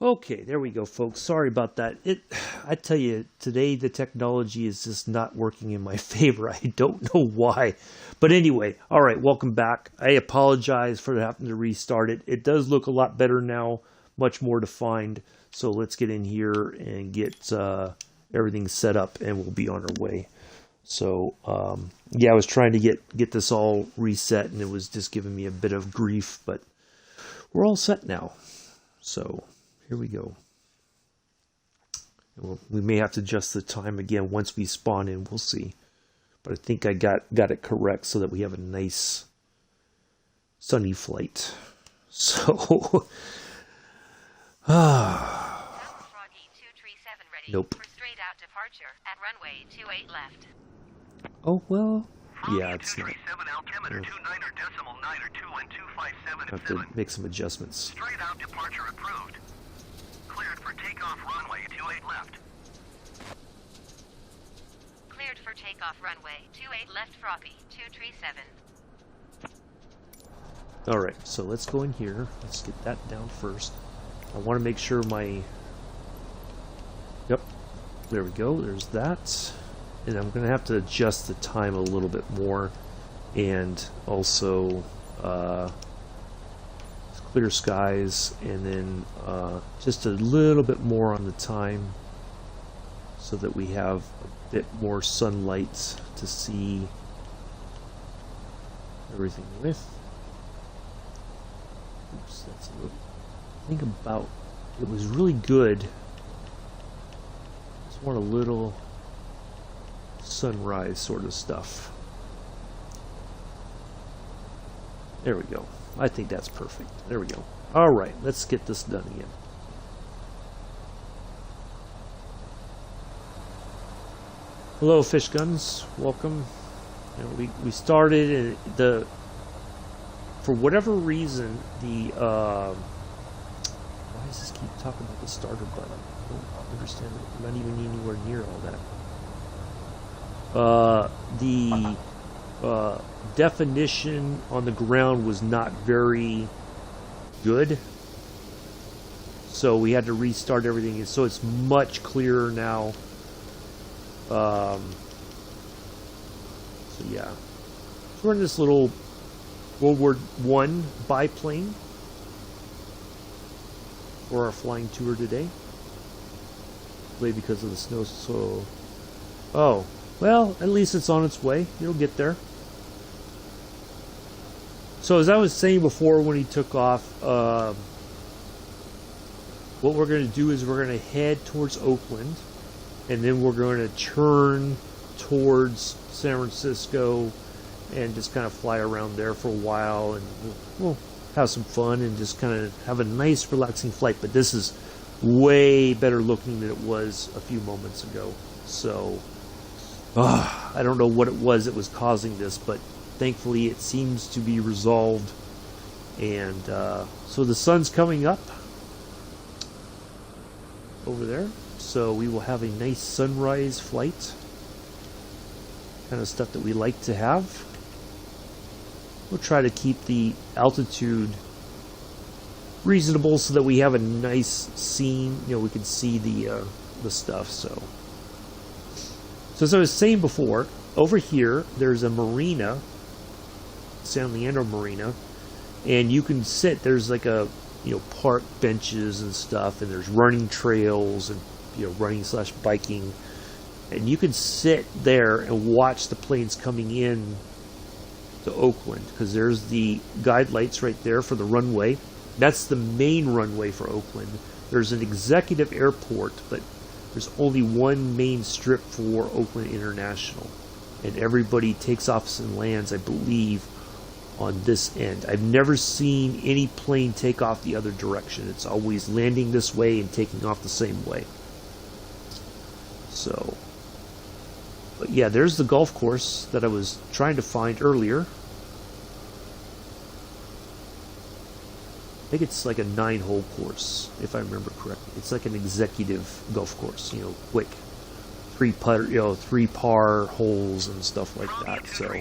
Okay, there we go, folks. Sorry about that. I tell you, today the technology is just not working in my favor. I don't know why. But anyway, all right, welcome back. I apologize for having to restart it. It does look a lot better now, much more defined. So let's get in here and get everything set up, and we'll be on our way. So, yeah, I was trying to get this all reset, and it was just giving me a bit of grief, but we're all set now. So here we go. We may have to adjust the time again once we spawn in. We'll see. But I think I got it correct so that we have a nice sunny flight. So, nope. For straight out departure at runway 28 left. Oh, well, yeah, it's not. I have to make some adjustments. Straight out departure approved. Cleared for takeoff runway 28 left. Cleared for takeoff runway 28 left Froggy 237. All right, so let's go in here. Let's get that down first. I want to make sure my... Yep, there we go. There's that. And I'm going to have to adjust the time a little bit more. And also clear skies. And then just a little bit more on the time so that we have a bit more sunlight to see everything with. Oops, that's a little... Think about... It was really good. Just want a little sunrise sort of stuff. There we go. I think that's perfect. There we go. All right, let's get this done again. Hello, fish guns. Welcome. You know, we started and for whatever reason the why does this keep talking about the starter button? I don't understand it. I'm not even anywhere near all that. The definition on the ground was not very good, so we had to restart everything, so it's much clearer now. So yeah, we're in this little World War I biplane for our flying tour today. Probably because of the snow, so... Oh, well, at least it's on its way. It'll get there. So as I was saying before when he took off, what we're going to do is we're going to head towards Oakland, and then we're going to turn towards San Francisco and just kind of fly around there for a while, and we'll have some fun and just kind of have a nice relaxing flight. But this is way better looking than it was a few moments ago. So I don't know what it was that was causing this, but thankfully it seems to be resolved. And so the sun's coming up over there, so we will have a nice sunrise flight, kind of stuff that we like to have. We'll try to keep the altitude reasonable so that we have a nice scene. You know, we can see the stuff. So as I was saying before, over here there's a marina, San Leandro Marina, and you can sit. There's like a park benches and stuff, and there's running trails and running / biking, and you can sit there and watch the planes coming in to Oakland, because there's the guide lights right there for the runway. That's the main runway for Oakland. There's an executive airport, but there's only one main strip for Oakland International, and everybody takes off and lands, I believe, on this end. I've never seen any plane take off the other direction. It's always landing this way and taking off the same way. So, but yeah, there's the golf course that I was trying to find earlier. I think it's like a 9-hole course, if I remember correctly. It's like an executive golf course, quick, 3 putter, 3 par holes and stuff like that. So,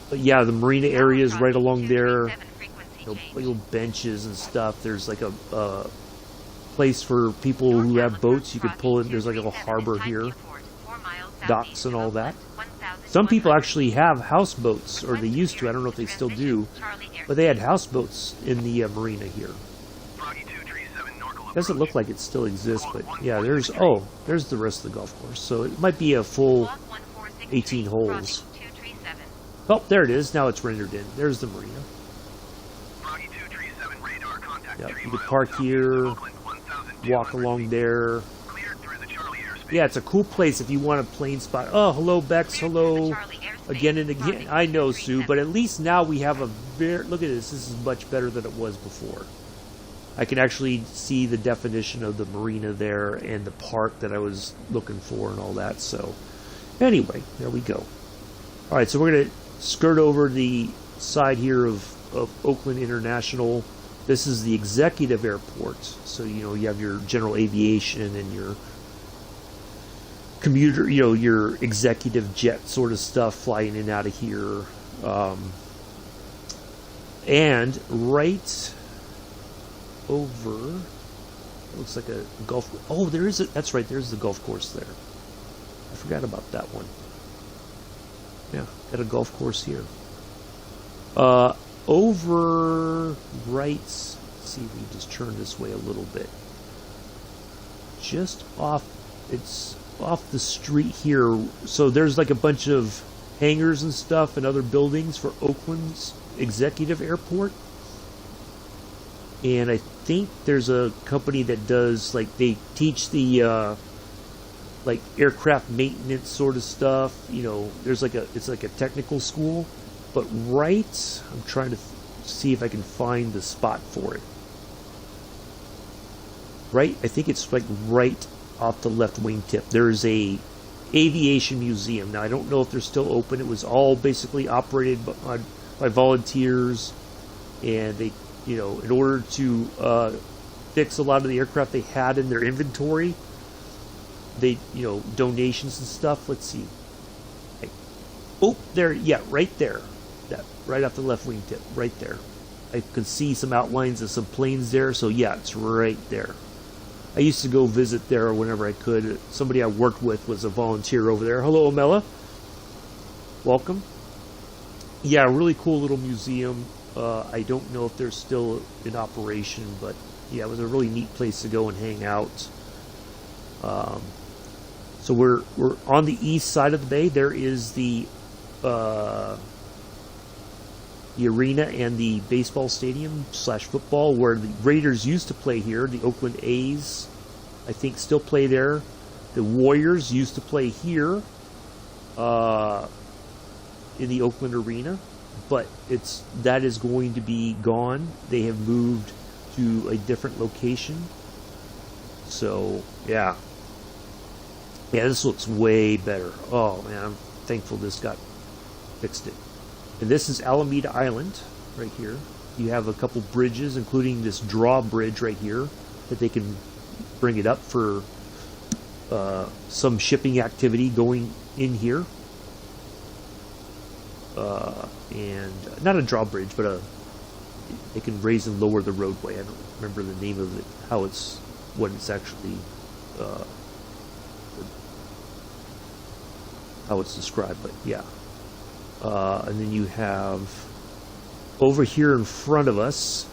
but yeah, the marina area is right along there. little benches and stuff. There's like a place for people who have boats. You could pull in. There's like a little harbor here, docks and all that. Some people actually have houseboats, or they used to. I don't know if they still do, but they had houseboats in the marina here. Doesn't look like it still exists, but yeah, there's the rest of the golf course. So it might be a full 18 holes. Oh, there it is. Now it's rendered in. There's the marina. Yeah, you could park here, walk along there. Yeah, it's a cool place if you want a plane spot. Oh, hello, Bex. Hello. Again and again. I know, Sue, but at least now we have a very... Look at this. This is much better than it was before. I can actually see the definition of the marina there and the park that I was looking for and all that. So, anyway, there we go. All right, so we're going to skirt over the side here of Oakland International. This is the executive airport. So, you know, you have your general aviation and your commuter, you know, your executive jet sort of stuff flying in and out of here. And right over, it looks like a golf. Oh, there is that's right. There's the golf course there. I forgot about that one. Yeah, got a golf course here. Over right. Let's see if we just turn this way a little bit. Just off. It's off the street here. So there's like a bunch of hangars and stuff and other buildings for Oakland's executive airport. And I think there's a company that does, like, they teach the like aircraft maintenance sort of stuff. You know, there's like it's like a technical school. But right, I'm trying to see if I can find the spot for it. Right, I think it's like right off the left wingtip. There is a Aviation Museum. Now, I don't know if they're still open. It was all basically operated by volunteers, and they, you know, in order to fix a lot of the aircraft they had in their inventory, they, you know, donations and stuff. Let's see. Oh, there, yeah, right there. That right off the left wingtip, right there. I can see some outlines of some planes there, so yeah, it's right there. I used to go visit there whenever I could. Somebody I worked with was a volunteer over there. Hello, Amela. Welcome. Yeah, really cool little museum. I don't know if they're still in operation, but yeah, it was a really neat place to go and hang out. So we're on the east side of the bay. There is the arena and the baseball stadium / football where the Raiders used to play here. The Oakland A's, I think, still play there. The Warriors used to play here in the Oakland arena, but that is going to be gone. They have moved to a different location. So yeah, this looks way better. Oh man, I'm thankful this got fixed it. And this is Alameda Island right here. You have a couple bridges, including this drawbridge right here, that they can bring it up for some shipping activity going in here. And not a drawbridge, but they can raise and lower the roadway. I don't remember the name of it, what it's actually, how it's described, but yeah. And then you have over here in front of us,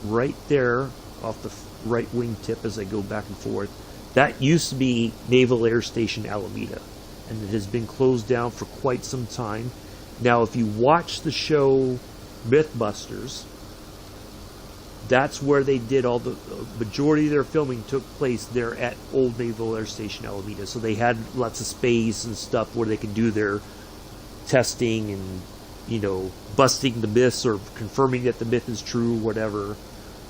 right there off the right wingtip as I go back and forth, that used to be Naval Air Station Alameda, and it has been closed down for quite some time. Now, if you watch the show Mythbusters, that's where they did all the majority of their filming took place there at Old Naval Air Station Alameda. So they had lots of space and stuff where they could do their testing and, you know, busting the myths or confirming that the myth is true, whatever.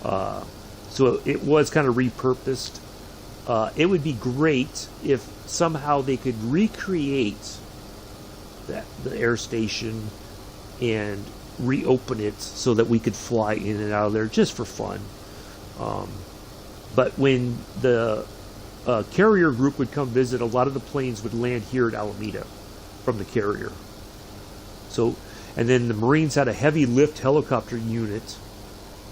So it was kind of repurposed. It would be great if somehow they could recreate the air station and reopen it so that we could fly in and out of there just for fun. But when the carrier group would come visit, a lot of the planes would land here at Alameda from the carrier. So, and then the Marines had a heavy lift helicopter unit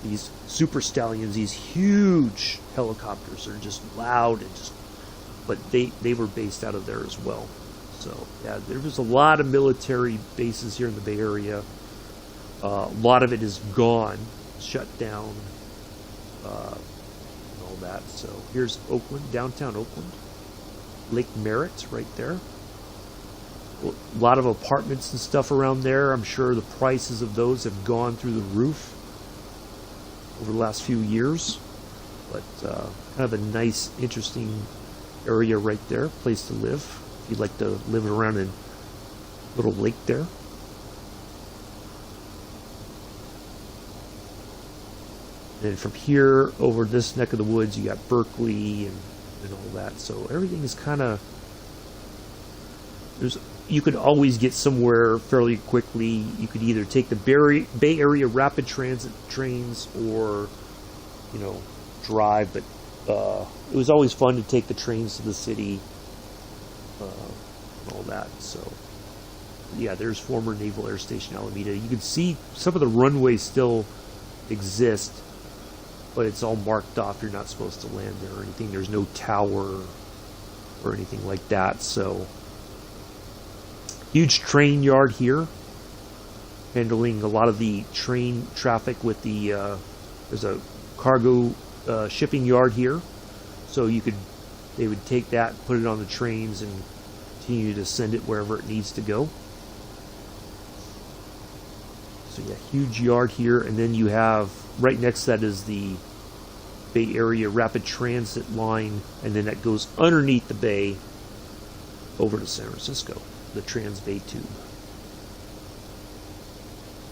these super stallions, these huge helicopters. They're just loud and just, but they were based out of there as well. So yeah, there was a lot of military bases here in the Bay Area. A lot of it is gone, shut down, and all that. So here's Oakland, downtown Oakland. Lake Merritt right there. A lot of apartments and stuff around there. I'm sure the prices of those have gone through the roof over the last few years. But kind of a nice, interesting area right there. Place to live if you'd like to live around in a little lake there. And from here over this neck of the woods, you got Berkeley and all that. So everything is kind of, you could always get somewhere fairly quickly. You could either take the Bay Area rapid transit trains or, drive. But it was always fun to take the trains to the city and all that. So yeah, there's former Naval Air Station Alameda. You can see some of the runways still exist, but it's all marked off. You're not supposed to land there or anything. There's no tower or anything like that. So huge train yard here, handling a lot of the train traffic with the there's a cargo shipping yard here. So they would take that, put it on the trains, and continue to send it wherever it needs to go. So yeah, huge yard here, and then you have right next to that is the Bay Area Rapid Transit line, and then that goes underneath the bay over to San Francisco, the Trans-Bay Tube,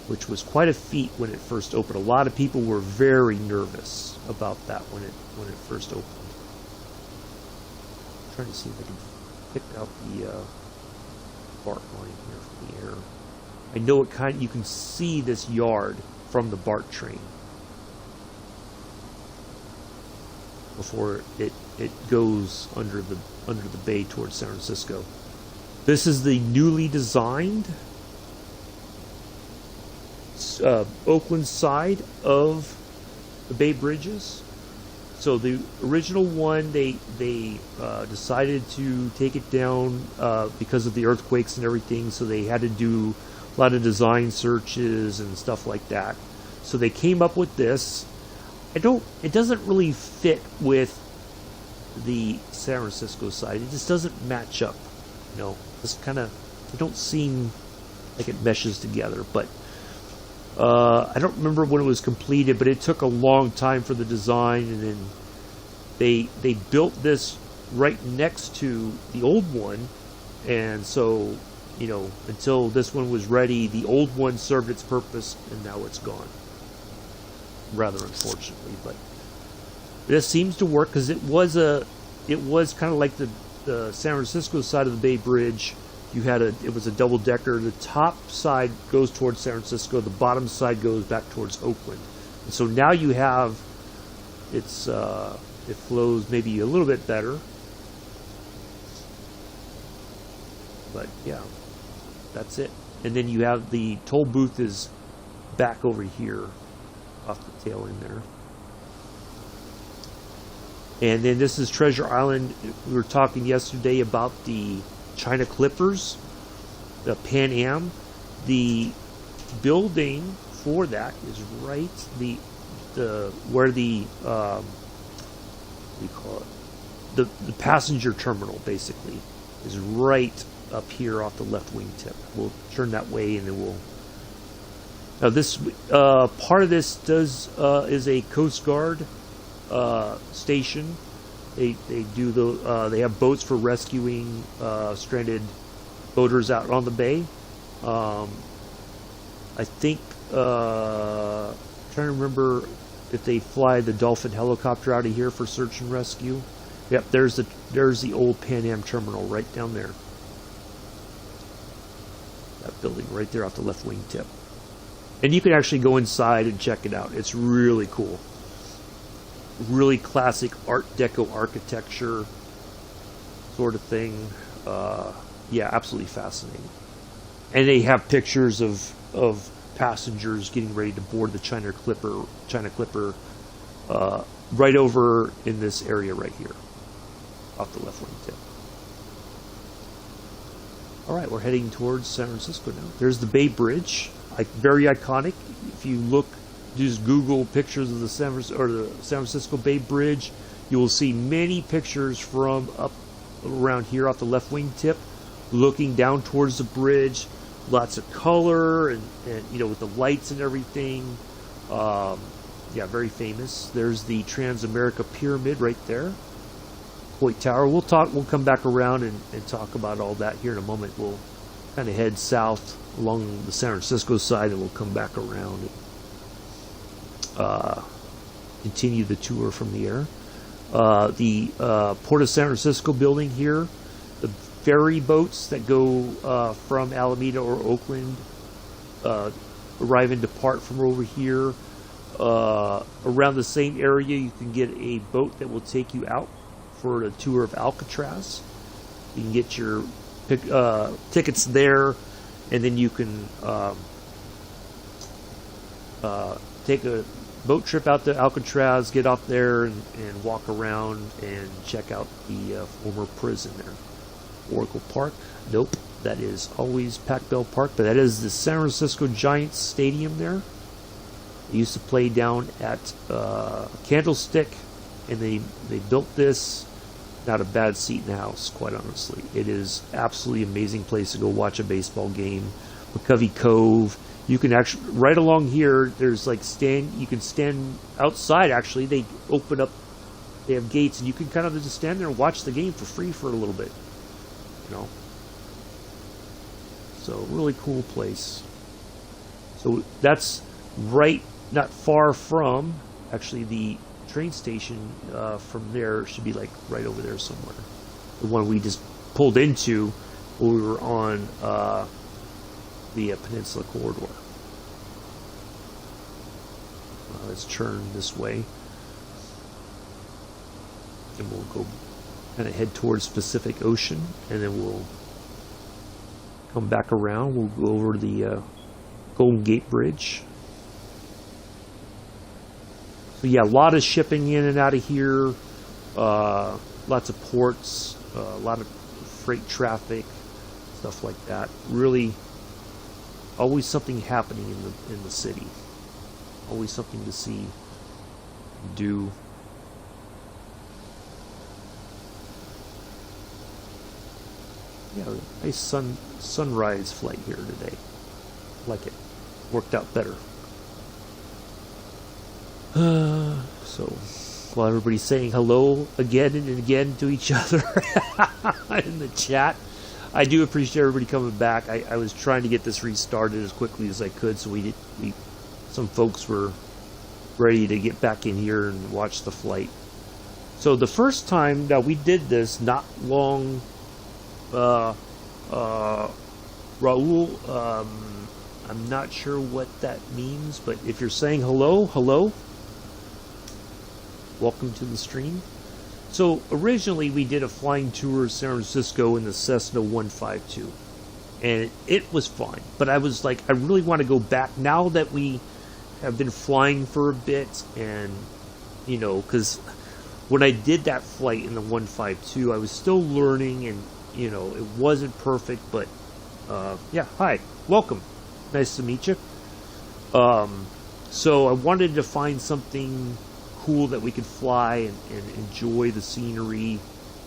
which was quite a feat when it first opened. A lot of people were very nervous about that when it first opened. I'm trying to see if I can pick out the BART line here from the air. I know you can see this yard from the BART train before it goes under the bay towards San Francisco. This is the newly designed Oakland side of the Bay Bridges. So the original one, they decided to take it down because of the earthquakes and everything. So they had to do a lot of design searches and stuff like that. So they came up with this. It doesn't really fit with the San Francisco side. It just doesn't match up. Just kind of, they don't seem like it meshes together. But I don't remember when it was completed, but it took a long time for the design, and then they built this right next to the old one, and so until this one was ready, the old one served its purpose, and now it's gone. Rather unfortunately, but this seems to work because it was kind of like the San Francisco side of the Bay Bridge. It was a double decker. The top side goes towards San Francisco. The bottom side goes back towards Oakland. And so now you have it flows maybe a little bit better. But yeah, that's it. And then you have the toll booth is back over here off the tail end there. And then this is Treasure Island. We were talking yesterday about the China Clippers, the Pan Am. The building for that is right where the what do you call it? The passenger terminal basically is right up here off the left wing tip. We'll turn that way, and then we'll. Now this part of this is a Coast Guard station. They they have boats for rescuing stranded boaters out on the bay. I think trying to remember if they fly the Dolphin helicopter out of here for search and rescue. Yep, there's the old Pan Am terminal right down there. That building right there off the left wing tip. And you can actually go inside and check it out. It's really cool. Really classic Art Deco architecture sort of thing. Yeah, absolutely fascinating. And they have pictures of passengers getting ready to board the China Clipper, right over in this area right here, off the left wing tip. All right, we're heading towards San Francisco now. There's the Bay Bridge, very iconic. If you look, just Google pictures of the San Francisco Bay Bridge, you will see many pictures from up around here off the left wing tip, looking down towards the bridge. Lots of color and with the lights and everything. Yeah, very famous. There's the Transamerica Pyramid right there. Hoyt Tower. We'll come back around and talk about all that here in a moment. We'll kind of head south along the San Francisco side, and we'll come back around and continue the tour from the air. The Port of San Francisco building here, the ferry boats that go from Alameda or Oakland arrive and depart from over here. Around the same area, you can get a boat that will take you out for a tour of Alcatraz. You can get your tickets there, and then you can take a boat trip out to Alcatraz, get off there, and walk around and check out the former prison there. Oracle Park. Nope, that is always Pac Bell Park, but that is the San Francisco Giants Stadium there. They used to play down at Candlestick, and they built this. Not a bad seat in the house, quite honestly. It is absolutely amazing place to go watch a baseball game. McCovey Cove. You can actually, right along here, there's like you can stand outside actually. They open up, they have gates, and you can kind of just stand there and watch the game for free for a little bit. So really cool place. So that's right, not far from, actually the train station from there should be like right over there somewhere. The one we just pulled into when we were on the Peninsula Corridor. Let's turn this way, and we'll go kind of head towards Pacific Ocean, and then we'll come back around. We'll go over the Golden Gate Bridge. So yeah, a lot of shipping in and out of here, lots of ports, a lot of freight traffic, stuff like that. Really, always something happening in the city. Always something to see, do. Yeah, nice sunrise flight here today. Like it. Worked out better. So, while everybody's saying hello again and again to each other in the chat, I do appreciate everybody coming back. I was trying to get this restarted as quickly as I could, so some folks were ready to get back in here and watch the flight. So the first time that we did this, not long, Raul, I'm not sure what that means, but if you're saying hello, welcome to the stream. So originally we did a flying tour of San Francisco in the Cessna 152, and it was fine, but I was like, I really want to go back now that we have been flying for a bit, and because when I did that flight in the 152, I was still learning, and it wasn't perfect, but yeah, hi, welcome, nice to meet you. So I wanted to find something cool that we could fly and enjoy the scenery,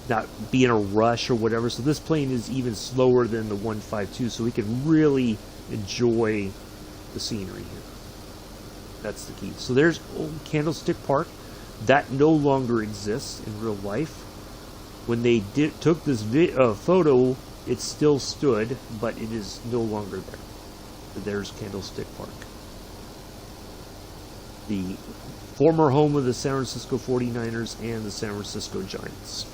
not be in a rush or whatever. So this plane is even slower than the 152, so we can really enjoy the scenery here. That's the key. So there's old Candlestick Park. That no longer exists in real life. When they took this photo, it still stood, but it is no longer there. So there's Candlestick Park, the former home of the San Francisco 49ers and the San Francisco Giants.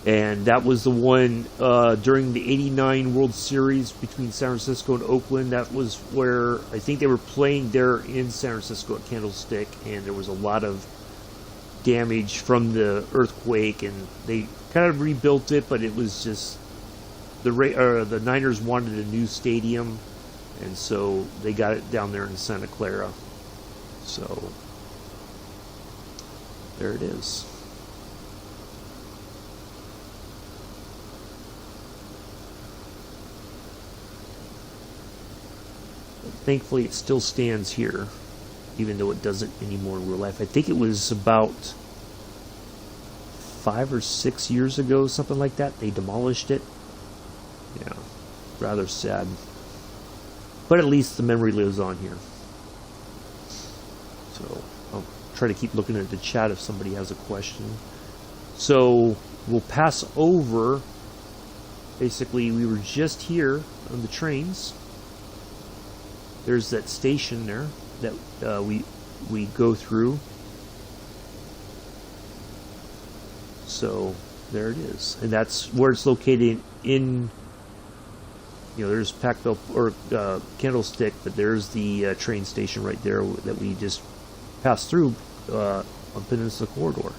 And that was the one during the '89 World Series between San Francisco and Oakland. That was where I think they were playing there in San Francisco at Candlestick, and there was a lot of damage from the earthquake, and they kind of rebuilt it, but it was just the Niners wanted a new stadium, and so they got it down there in Santa Clara. So there it is. Thankfully, it still stands here, even though it doesn't anymore in real life. I think it was about 5 or 6 years ago, something like that. They demolished it. Yeah, rather sad. But at least the memory lives on here. So I'll try to keep looking at the chat if somebody has a question. So we'll pass over. Basically, we were just here on the trains. There's that station there that we go through. So there it is, and that's where it's located in. There's Packville or Candlestick, but there's the train station right there that we just passed through on Peninsula Corridor.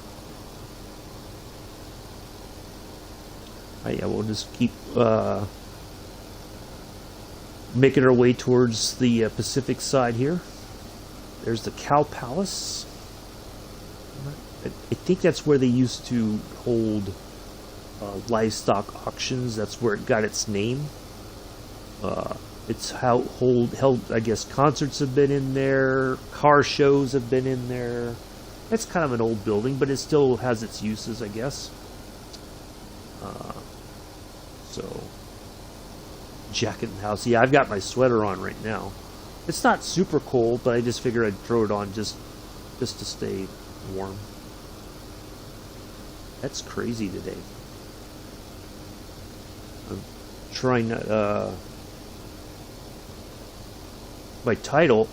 Yeah, we'll just keep making our way towards the Pacific side here. There's the Cow Palace. I think that's where they used to hold livestock auctions. That's where it got its name. It's held, I guess, concerts have been in there, car shows have been in there. It's kind of an old building, but it still has its uses, I guess. So, jacket in the house. Yeah, I've got my sweater on right now. It's not super cold, but I just figured I'd throw it on just to stay warm. That's crazy today. I'm trying not, my title.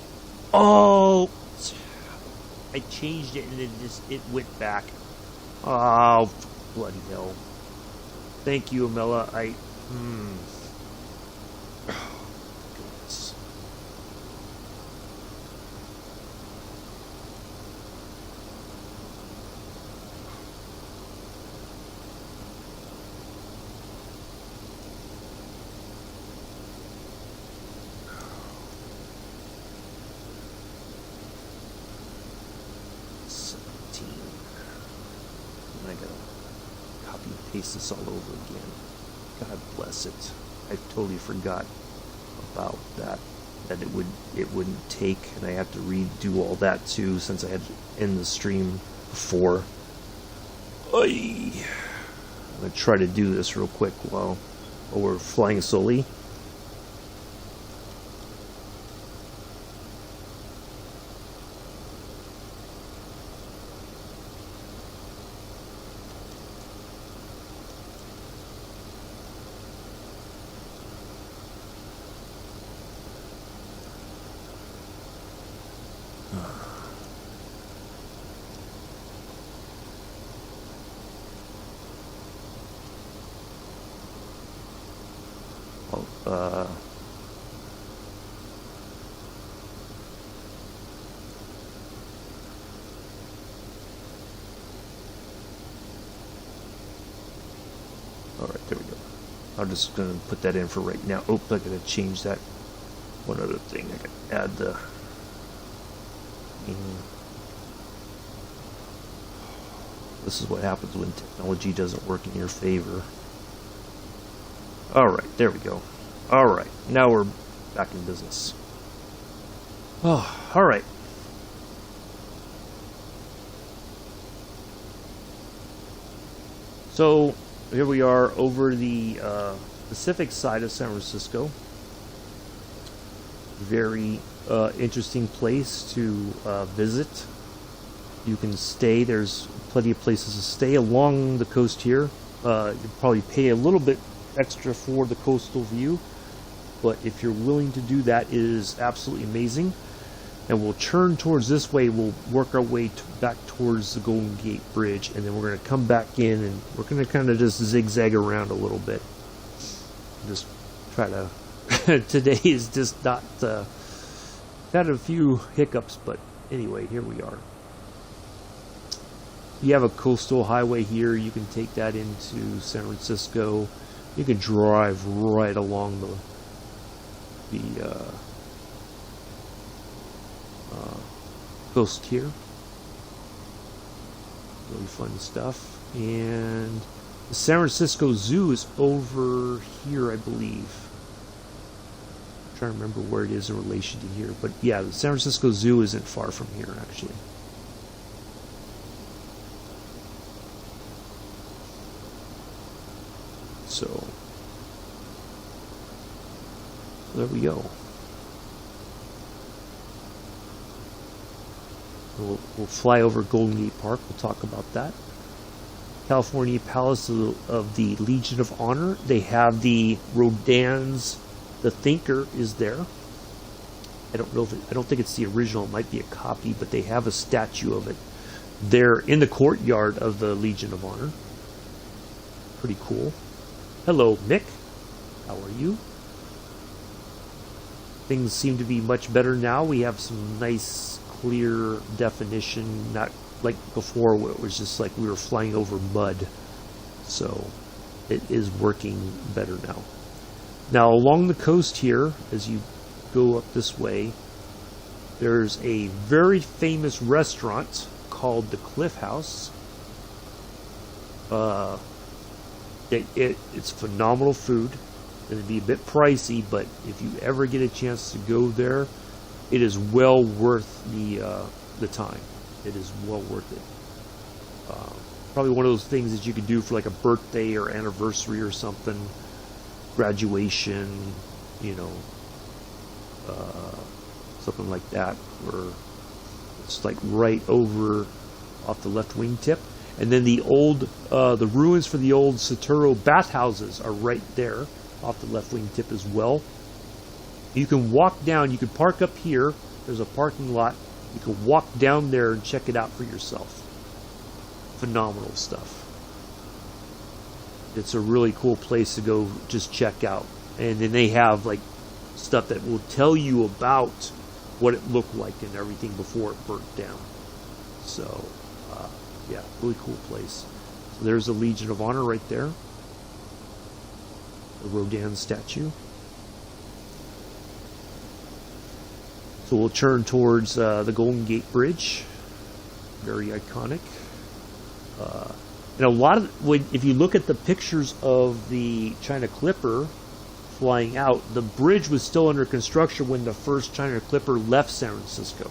Oh, I changed it and it went back. Oh, bloody hell. Thank you, Amela. Goodness. I gotta copy and paste this all over again. God bless it. I totally forgot about that it wouldn't take, and I have to redo all that too, since I had to end the stream before. I'm gonna try to do this real quick while we're flying slowly. Alright, there we go. I'm just going to put that in for right now. Oh, I gotta change that. One other thing, I gotta add the... This is what happens when technology doesn't work in your favor. Alright, there we go. Alright, now we're back in business. Oh, alright. So, here we are over the Pacific side of San Francisco. Very interesting place to visit. You can stay. There's plenty of places to stay along the coast here. You probably pay a little bit extra for the coastal view, but if you're willing to do that, it is absolutely amazing. And we'll turn towards this way. We'll work our way back towards the Golden Gate Bridge, and then we're going to come back in, and we're going to kind of just zigzag around a little bit. Just try to... Today is just not... had a few hiccups, but anyway, here we are. You have a coastal highway here. You can take that into San Francisco. You can drive right along the coast here. Really fun stuff. And the San Francisco Zoo is over here, I believe. I'm trying to remember where it is in relation to here. But yeah, the San Francisco Zoo isn't far from here, actually. So there we go. We'll fly over Golden Gate Park. We'll talk about that. California Palace of the Legion of Honor. They have the Rodin's The Thinker is there. I don't know if I don't think it's the original. It might be a copy, but they have a statue of it there in the courtyard of the Legion of Honor. Pretty cool. Hello, Mick. How are you? Things seem to be much better now. We have some nice, clear definition, not like before where it was just like we were flying over mud. So it is working better now. Now along the coast here, as you go up this way, there's a very famous restaurant called the Cliff House. It's phenomenal food. It'd be a bit pricey, but if you ever get a chance to go there, it is well worth the time. It is well worth it. Probably one of those things that you could do for like a birthday or anniversary or something, graduation, you know, something like that, where it's like right over off the left wingtip. And then the ruins for the old Saturo bathhouses are right there off the left wingtip as well. You can walk down, you can park up here, there's a parking lot, you can walk down there and check it out for yourself. Phenomenal stuff. It's a really cool place to go just check out. And then they have like stuff that will tell you about what it looked like and everything before it burnt down. So, yeah, really cool place. So there's the Legion of Honor right there. The Rodin statue. So we'll turn towards the Golden Gate Bridge. Very iconic. And a lot of, if you look at the pictures of the China Clipper flying out, the bridge was still under construction when the first China Clipper left San Francisco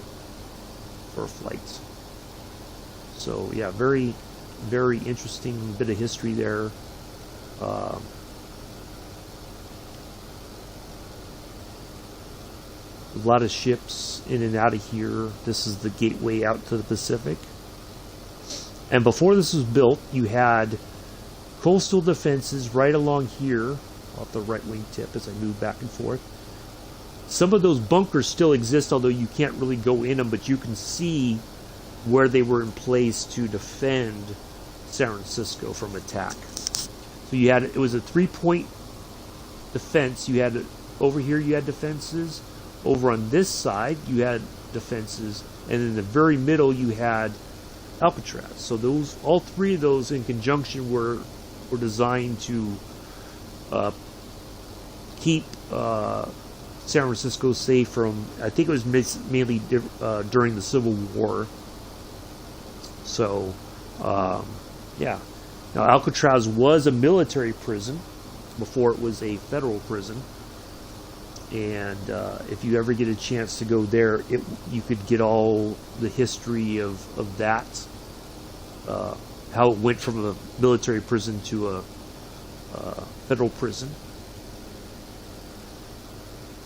for a flight. So yeah, very, very interesting bit of history there. A lot of ships in and out of here. This is the gateway out to the Pacific. And before this was built, you had coastal defenses right along here off the right wing tip as I move back and forth. Some of those bunkers still exist, although you can't really go in them, but you can see where they were in place to defend San Francisco from attack. So you had, it was a 3-point defense. You had, over here you had defenses. Over on this side you had defenses. And in the very middle you had Alcatraz. So those, all three of those in conjunction were designed to keep San Francisco safe from, I think it was mainly during the Civil War. So, yeah. Now, Alcatraz was a military prison before it was a federal prison. And if you ever get a chance to go there, you could get all the history of that, how it went from a military prison to a federal prison.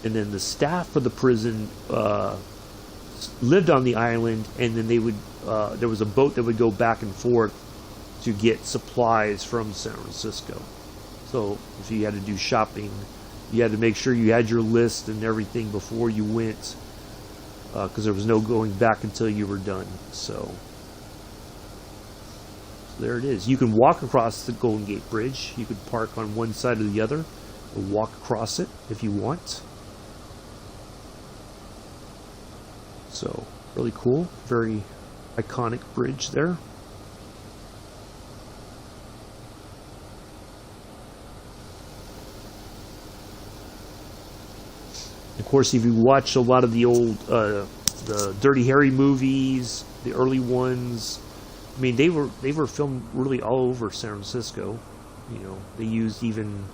And then the staff of the prison lived on the island, and then they would there was a boat that would go back and forth to get supplies from San Francisco. So if you had to do shopping, you had to make sure you had your list and everything before you went, because there was no going back until you were done. So there it is. You can walk across the Golden Gate Bridge. You could park on one side or the other and walk across it if you want. So really cool, very iconic bridge there. course, if you watch a lot of the old the Dirty Harry movies, the early ones, I mean, they were filmed really all over San Francisco. You know, they used even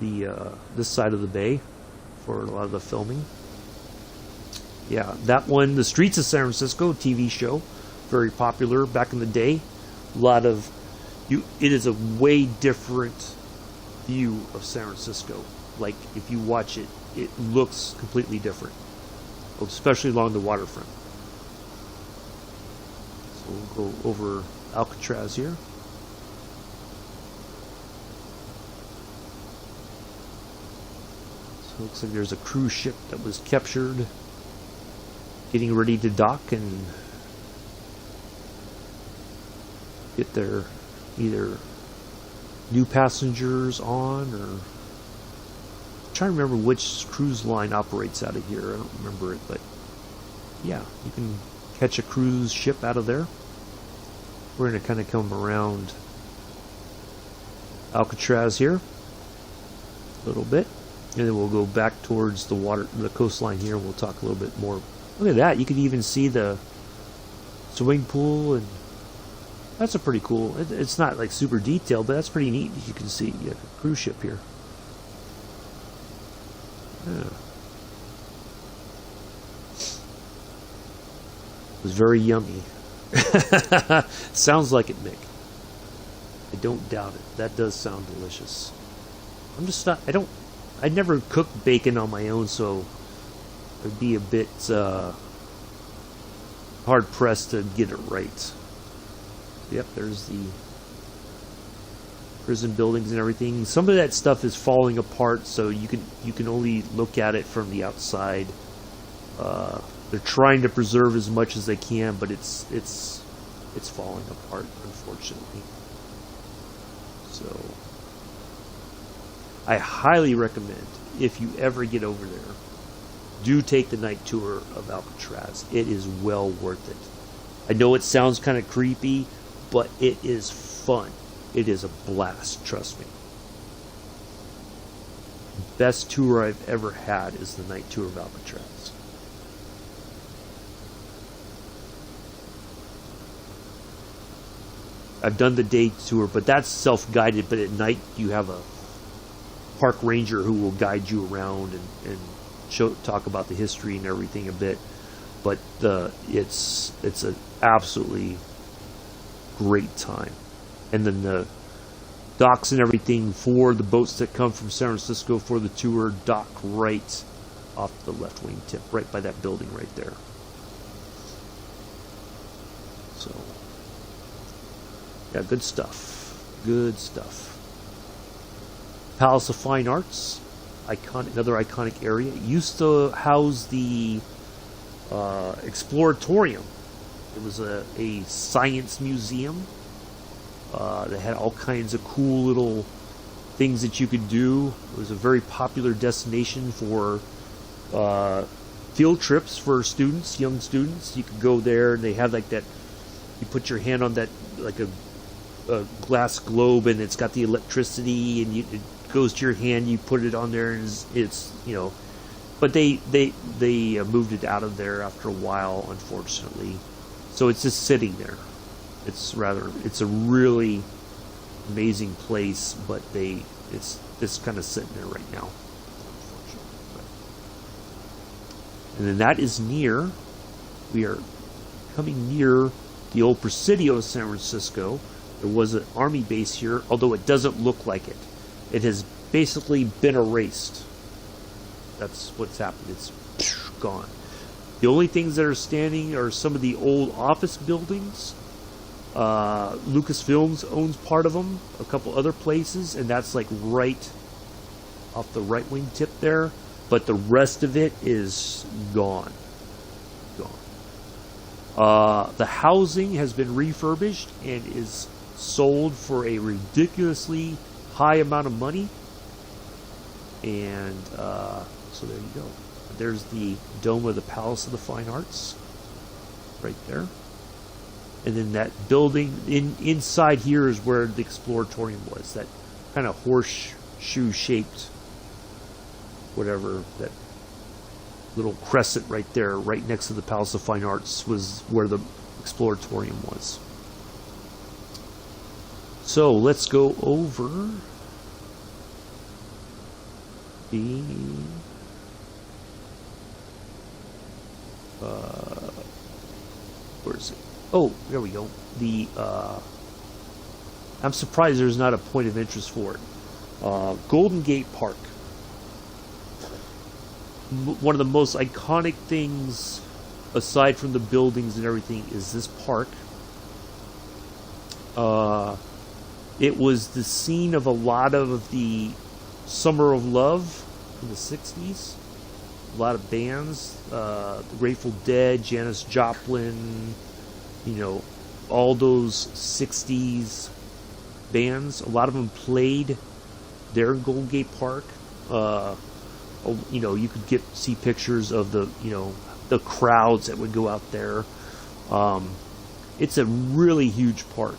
this side of the bay for a lot of the filming. Yeah, that one, The Streets of San Francisco, TV show, very popular back in the day. A lot of it is a way different view of San Francisco. Like, if you watch it, it looks completely different, especially along the waterfront. So we'll go over Alcatraz here. So it looks like there's a cruise ship that was captured, getting ready to dock and get their either new passengers on, or I'm trying to remember which cruise line operates out of here. I don't remember it, but yeah, you can catch a cruise ship out of there. We're going to kind of come around Alcatraz here a little bit, and then we'll go back towards the coastline here, and we'll talk a little bit more. Look at that. You can even see the swimming pool, and that's a pretty cool. It's not like super detailed, but that's pretty neat. You can see a cruise ship here. Yeah. It was very yummy. Sounds like it, Mick. I don't doubt it. That does sound delicious. I'm just not. I never cooked bacon on my own, so it'd be a bit hard pressed to get it right. Yep, there's the prison buildings and everything. Some of that stuff is falling apart, so you can only look at it from the outside. They're trying to preserve as much as they can, but it's falling apart, unfortunately. So I highly recommend, if you ever get over there, do take the night tour of Alcatraz. It is well worth it. I know it sounds kind of creepy, but it is fun. It is a blast, trust me. Best tour I've ever had is the night tour of Alcatraz. I've done the day tour, but that's self-guided, but at night you have a park ranger who will guide you around and talk about the history and everything a bit. But it's an absolutely great time. And then the docks and everything for the boats that come from San Francisco for the tour dock right off the left wing tip, right by that building right there. So yeah, good stuff. Good stuff. Palace of Fine Arts, another iconic area. It used to house the Exploratorium. It was a science museum. They had all kinds of cool little things that you could do. It was a very popular destination for field trips for students, young students. You could go there, and they have like that. You put your hand on that, like a glass globe, and it's got the electricity, and it goes to your hand. You put it on there, and it's But they moved it out of there after a while, unfortunately. So it's just sitting there. It's a really amazing place, but it's just kind of sitting there right now, unfortunately. And then that is we are coming near the old Presidio of San Francisco. There was an army base here, although it doesn't look like it. It has basically been erased. That's what's happened. It's gone. The only things that are standing are some of the old office buildings. Lucasfilms owns part of them, a couple other places, and that's like right off the right wing tip there. But the rest of it is gone. The housing has been refurbished and is sold for a ridiculously high amount of money. And so there you go. There's the dome of the Palace of the Fine Arts right there. And then that building inside here is where the Exploratorium was, that kind of horseshoe shaped whatever, that little crescent right there, right next to the Palace of Fine Arts, was where the Exploratorium was. So let's go over the where is it? Oh, there we go. The I'm surprised there's not a point of interest for it. Golden Gate Park. One of the most iconic things, aside from the buildings and everything, is this park. It was the scene of a lot of the Summer of Love in the 60s. A lot of bands, the Grateful Dead, Janis Joplin, you know, all those 60s bands. A lot of them played there in Golden Gate Park. You know, you could see pictures of the, you know, the crowds that would go out there. It's a really huge park,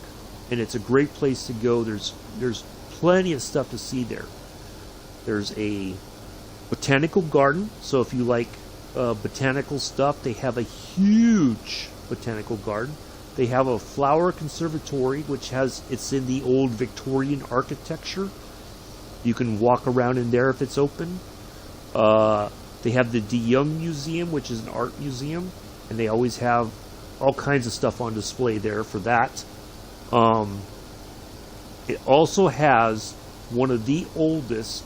and it's a great place to go. There's plenty of stuff to see there. There's a botanical garden, so if you like botanical stuff, they have a huge botanical garden. They have a flower conservatory, which it's in the old Victorian architecture. You can walk around in there if it's open. They have the De Young Museum, which is an art museum, and they always have all kinds of stuff on display there for that. It also has one of the oldest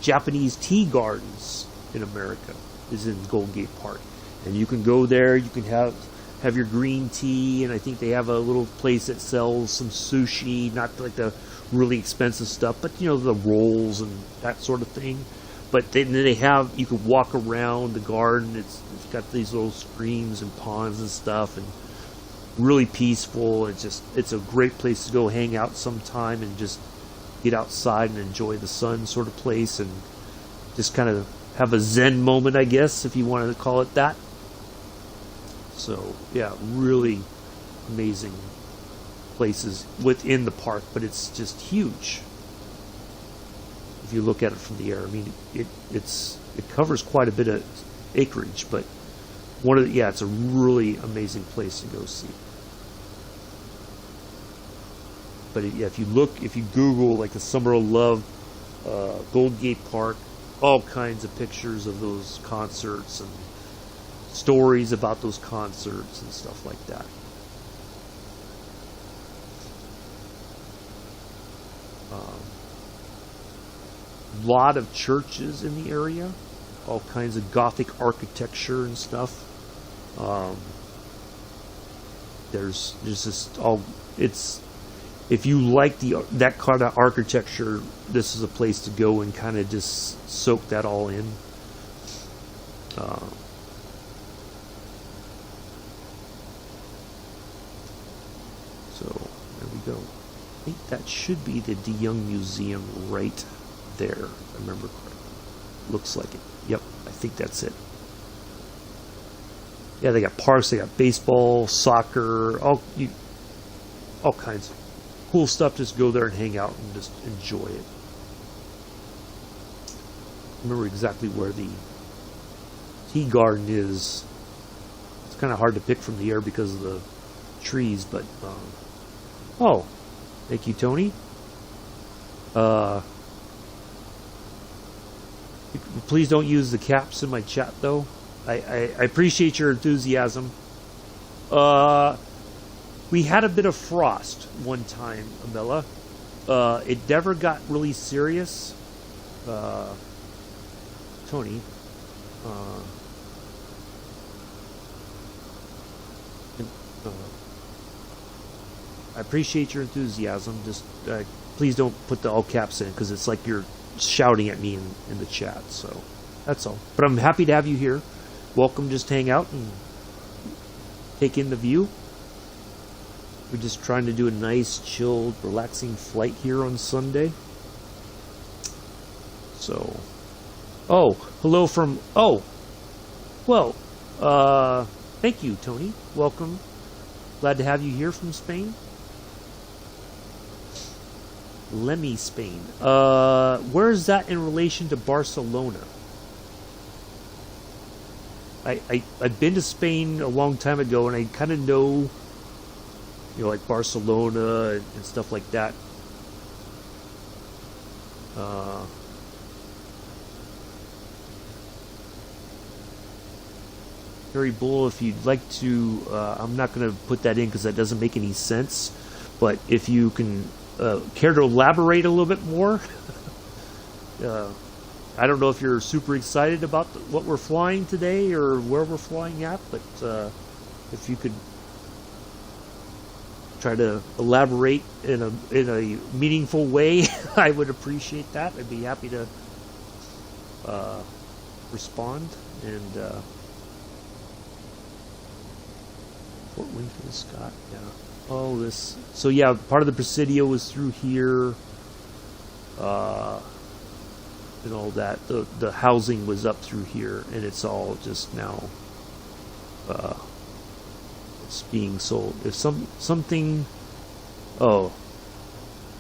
Japanese tea gardens in America, is in Golden Gate Park. And you can go there, you can have your green tea, and I think they have a little place that sells some sushi, not like the really expensive stuff, but you know, the rolls and that sort of thing. But then they have, you can walk around the garden. It's got these little streams and ponds and stuff, and really peaceful. It's a great place to go hang out sometime and just get outside and enjoy the sun, sort of place, and just kind of have a Zen moment, I guess, if you wanted to call it that. So yeah, really amazing places within the park, but it's just huge. If you look at it from the air, I mean, it covers quite a bit of acreage, but it's a really amazing place to go see. But if you Google like the Summer of Love, Golden Gate Park, all kinds of pictures of those concerts and stories about those concerts and stuff like that. Lot of churches in the area, all kinds of Gothic architecture and stuff. There's just if you like that kind of architecture, this is a place to go and kind of just soak that all in. So there we go. I think that should be the De Young Museum right there, if I remember correctly. Looks like it. Yep, I think that's it. Yeah, they got parks, they got baseball, soccer, all kinds of cool stuff. Just go there and hang out and just enjoy it. I remember exactly where the tea garden is. It's kind of hard to pick from the air because of the trees, but oh, thank you, Tony. Please don't use the caps in my chat, though. I appreciate your enthusiasm. We had a bit of frost one time, Amela. It never got really serious. Tony. I appreciate your enthusiasm. Just please don't put the all caps in, because it's like you're shouting at me in the chat. So that's all. But I'm happy to have you here. Welcome. Just hang out and take in the view. We're just trying to do a nice, chilled, relaxing flight here on Sunday. So, hello from, well, thank you, Tony. Welcome. Glad to have you here from Spain. Lemmy, Spain. Where is that in relation to Barcelona? I've been to Spain a long time ago, and I kind of know, like Barcelona and stuff like that. Harry Bull, if you'd like to, I'm not going to put that in because that doesn't make any sense. But if you can care to elaborate a little bit more, I don't know if you're super excited about what we're flying today or where we're flying at, but if you could try to elaborate in a meaningful way, I would appreciate that. I'd be happy to respond. And Fort Lincoln, Scott, yeah. Oh, this. So yeah, part of the Presidio was through here, and all that. The housing was up through here, and it's all just now. It's being sold. If something. Oh,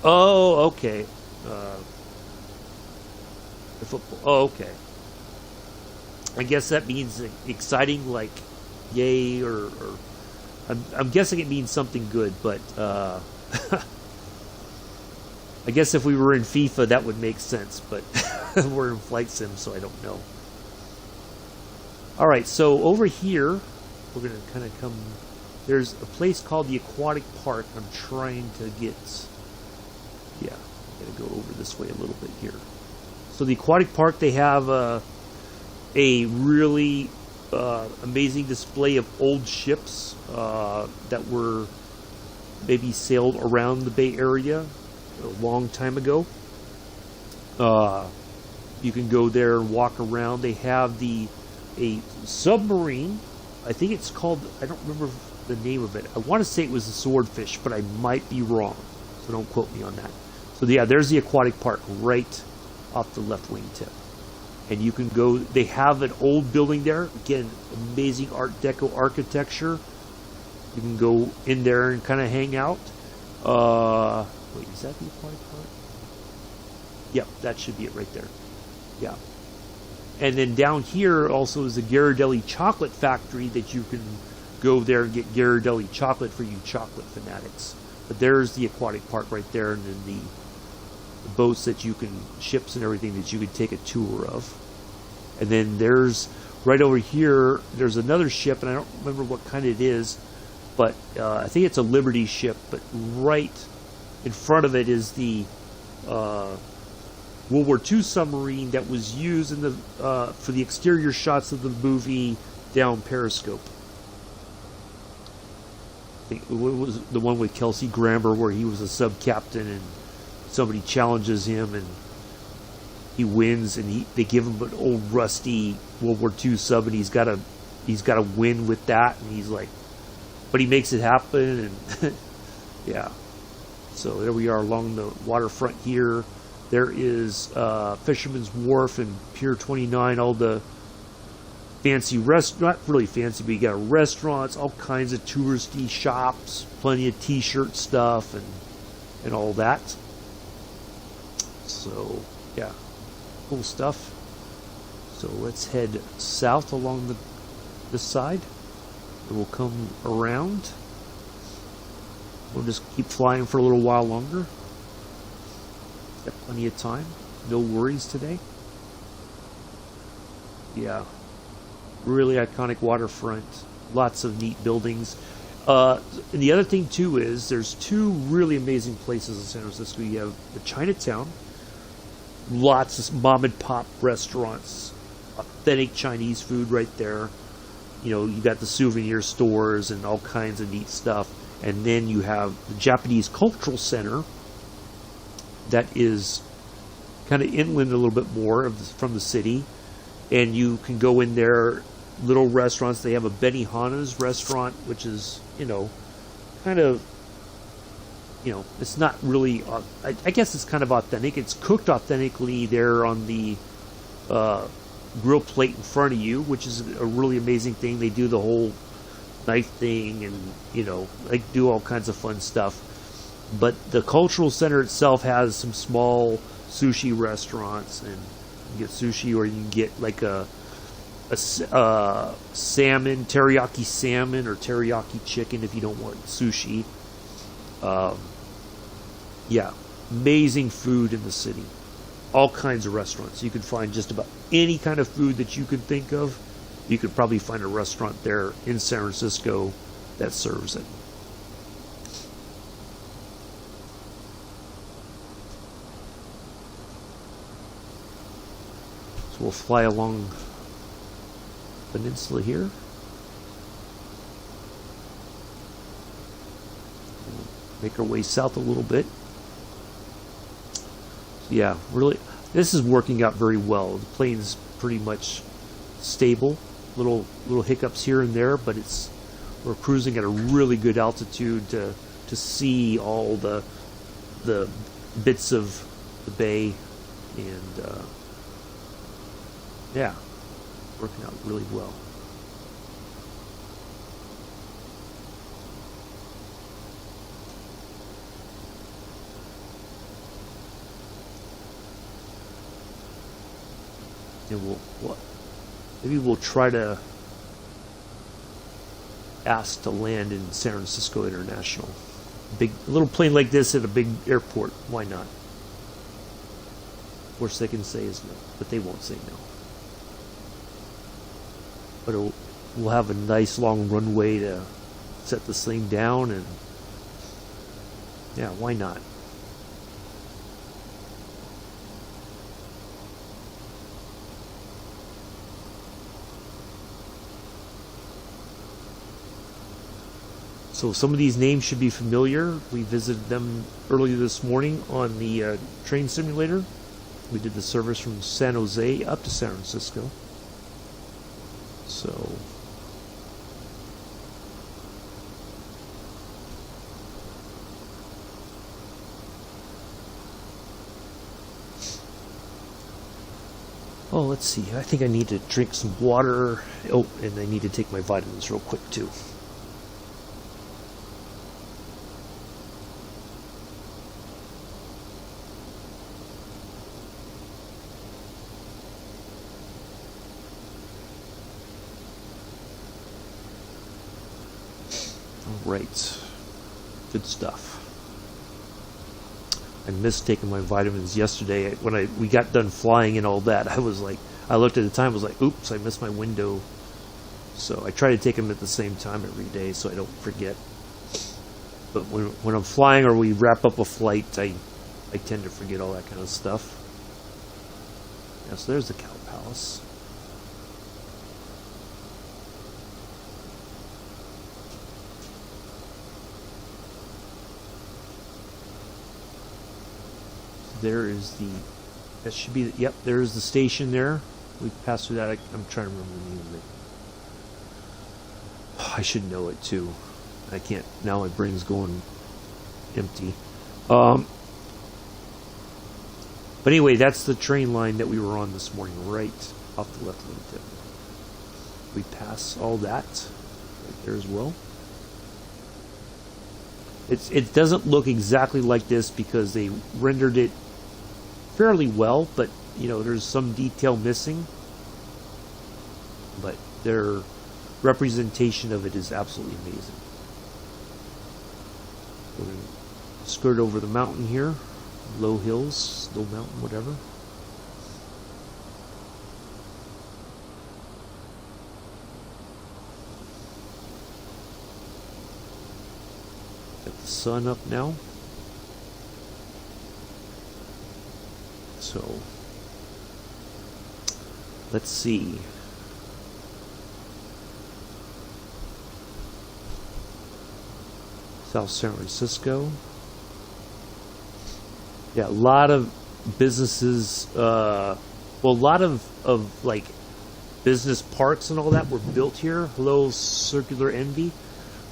okay. Okay. I guess that means exciting, like yay, or I'm guessing it means something good, but I guess if we were in FIFA, that would make sense, but we're in Flight Sim, so I don't know. All right, so over here, we're going to kind of come. There's a place called the Aquatic Park. I'm trying to get. Yeah, I'm going to go over this way a little bit here. So the Aquatic Park, they have a really amazing display of old ships that were maybe sailed around the Bay Area a long time ago. You can go there and walk around. They have a submarine. I think it's called, I don't remember the name of it. I want to say it was the Swordfish, but I might be wrong, so don't quote me on that. So yeah, there's the Aquatic Park right off the left wing tip. And you can go, they have an old building there. Again, amazing Art Deco architecture. You can go in there and kind of hang out. Wait, is that the Aquatic Park? Yep, that should be it right there. Yeah. And then down here also is the Ghirardelli Chocolate Factory that you can go there and get Ghirardelli chocolate for you chocolate fanatics. But there's the Aquatic Park right there, and then the boats that you can, ships and everything that you can take a tour of. And then there's, right over here, there's another ship, and I don't remember what kind it is, but I think it's a Liberty ship, but right in front of it is the World War II submarine that was used in the for the exterior shots of the movie Down Periscope. I think it was the one with Kelsey Grammer where he was a sub-captain and somebody challenges him and he wins, and they give him an old rusty World War II sub, and he's got to win with that, and he's like, but he makes it happen, and yeah. So there we are along the waterfront here. There is Fisherman's Wharf and Pier 29, all the fancy not really fancy, but you got restaurants, all kinds of touristy shops, plenty of t-shirt stuff and all that. So yeah, cool stuff. So let's head south along this side, and we'll come around. We'll just keep flying for a little while longer. Got plenty of time. No worries today. Yeah. Really iconic waterfront. Lots of neat buildings. And the other thing, too, is there's two really amazing places in San Francisco. You have the Chinatown. Lots of mom-and-pop restaurants. Authentic Chinese food right there. You know, you got the souvenir stores and all kinds of neat stuff. And then you have the Japanese Cultural Center that is kind of inland a little bit more from the city. And you can go in there, little restaurants. They have a Benihana's restaurant, which is, you know, kind of, you know, it's not really, I guess it's kind of authentic. It's cooked authentically there on the grill plate in front of you, which is a really amazing thing. They do the whole knife thing, and, you know, they do all kinds of fun stuff. But the cultural center itself has some small sushi restaurants, and you can get sushi, or you can get like a salmon, teriyaki salmon, or teriyaki chicken if you don't want sushi. Yeah, amazing food in the city. All kinds of restaurants. You can find just about any kind of food that you could think of. You could probably find a restaurant there in San Francisco that serves it. So we'll fly along the peninsula here. Make our way south a little bit. Yeah, really, this is working out very well. The plane's pretty much stable. Little hiccups here and there, but we're cruising at a really good altitude to see all the bits of the bay, and yeah, working out really well. And maybe we'll try to ask to land in San Francisco International. A little plane like this at a big airport. Why not? Worst they can say is no, but they won't say no. But we'll have a nice long runway to set this thing down, and yeah, why not? So some of these names should be familiar. We visited them earlier this morning on the train simulator. We did the service from San Jose up to San Francisco. So let's see. I think I need to drink some water. Oh, and I need to take my vitamins real quick too. Right, good stuff. I missed taking my vitamins yesterday. When we got done flying and all that, I looked at the time, I was like, oops, I missed my window. So I try to take them at the same time every day so I don't forget. But when I'm flying or we wrap up a flight, I tend to forget all that kind of stuff. Yeah, so there's the Cow Palace. There is that should be, yep, there is the station there. We passed through that. I'm trying to remember the name of it. I should know it too. I can't, now my brain's going empty. But anyway, that's the train line that we were on this morning, right off the left a little bit. We pass all that right there as well. It doesn't look exactly like this because they rendered it fairly well, but there's some detail missing. But their representation of it is absolutely amazing. We're going to skirt over the mountain here, low hills, low mountain, whatever. Got the sun up now. So, let's see. South San Francisco. Yeah, a lot of businesses, a lot of like business parks and all that were built here. Hello, Circular Envy.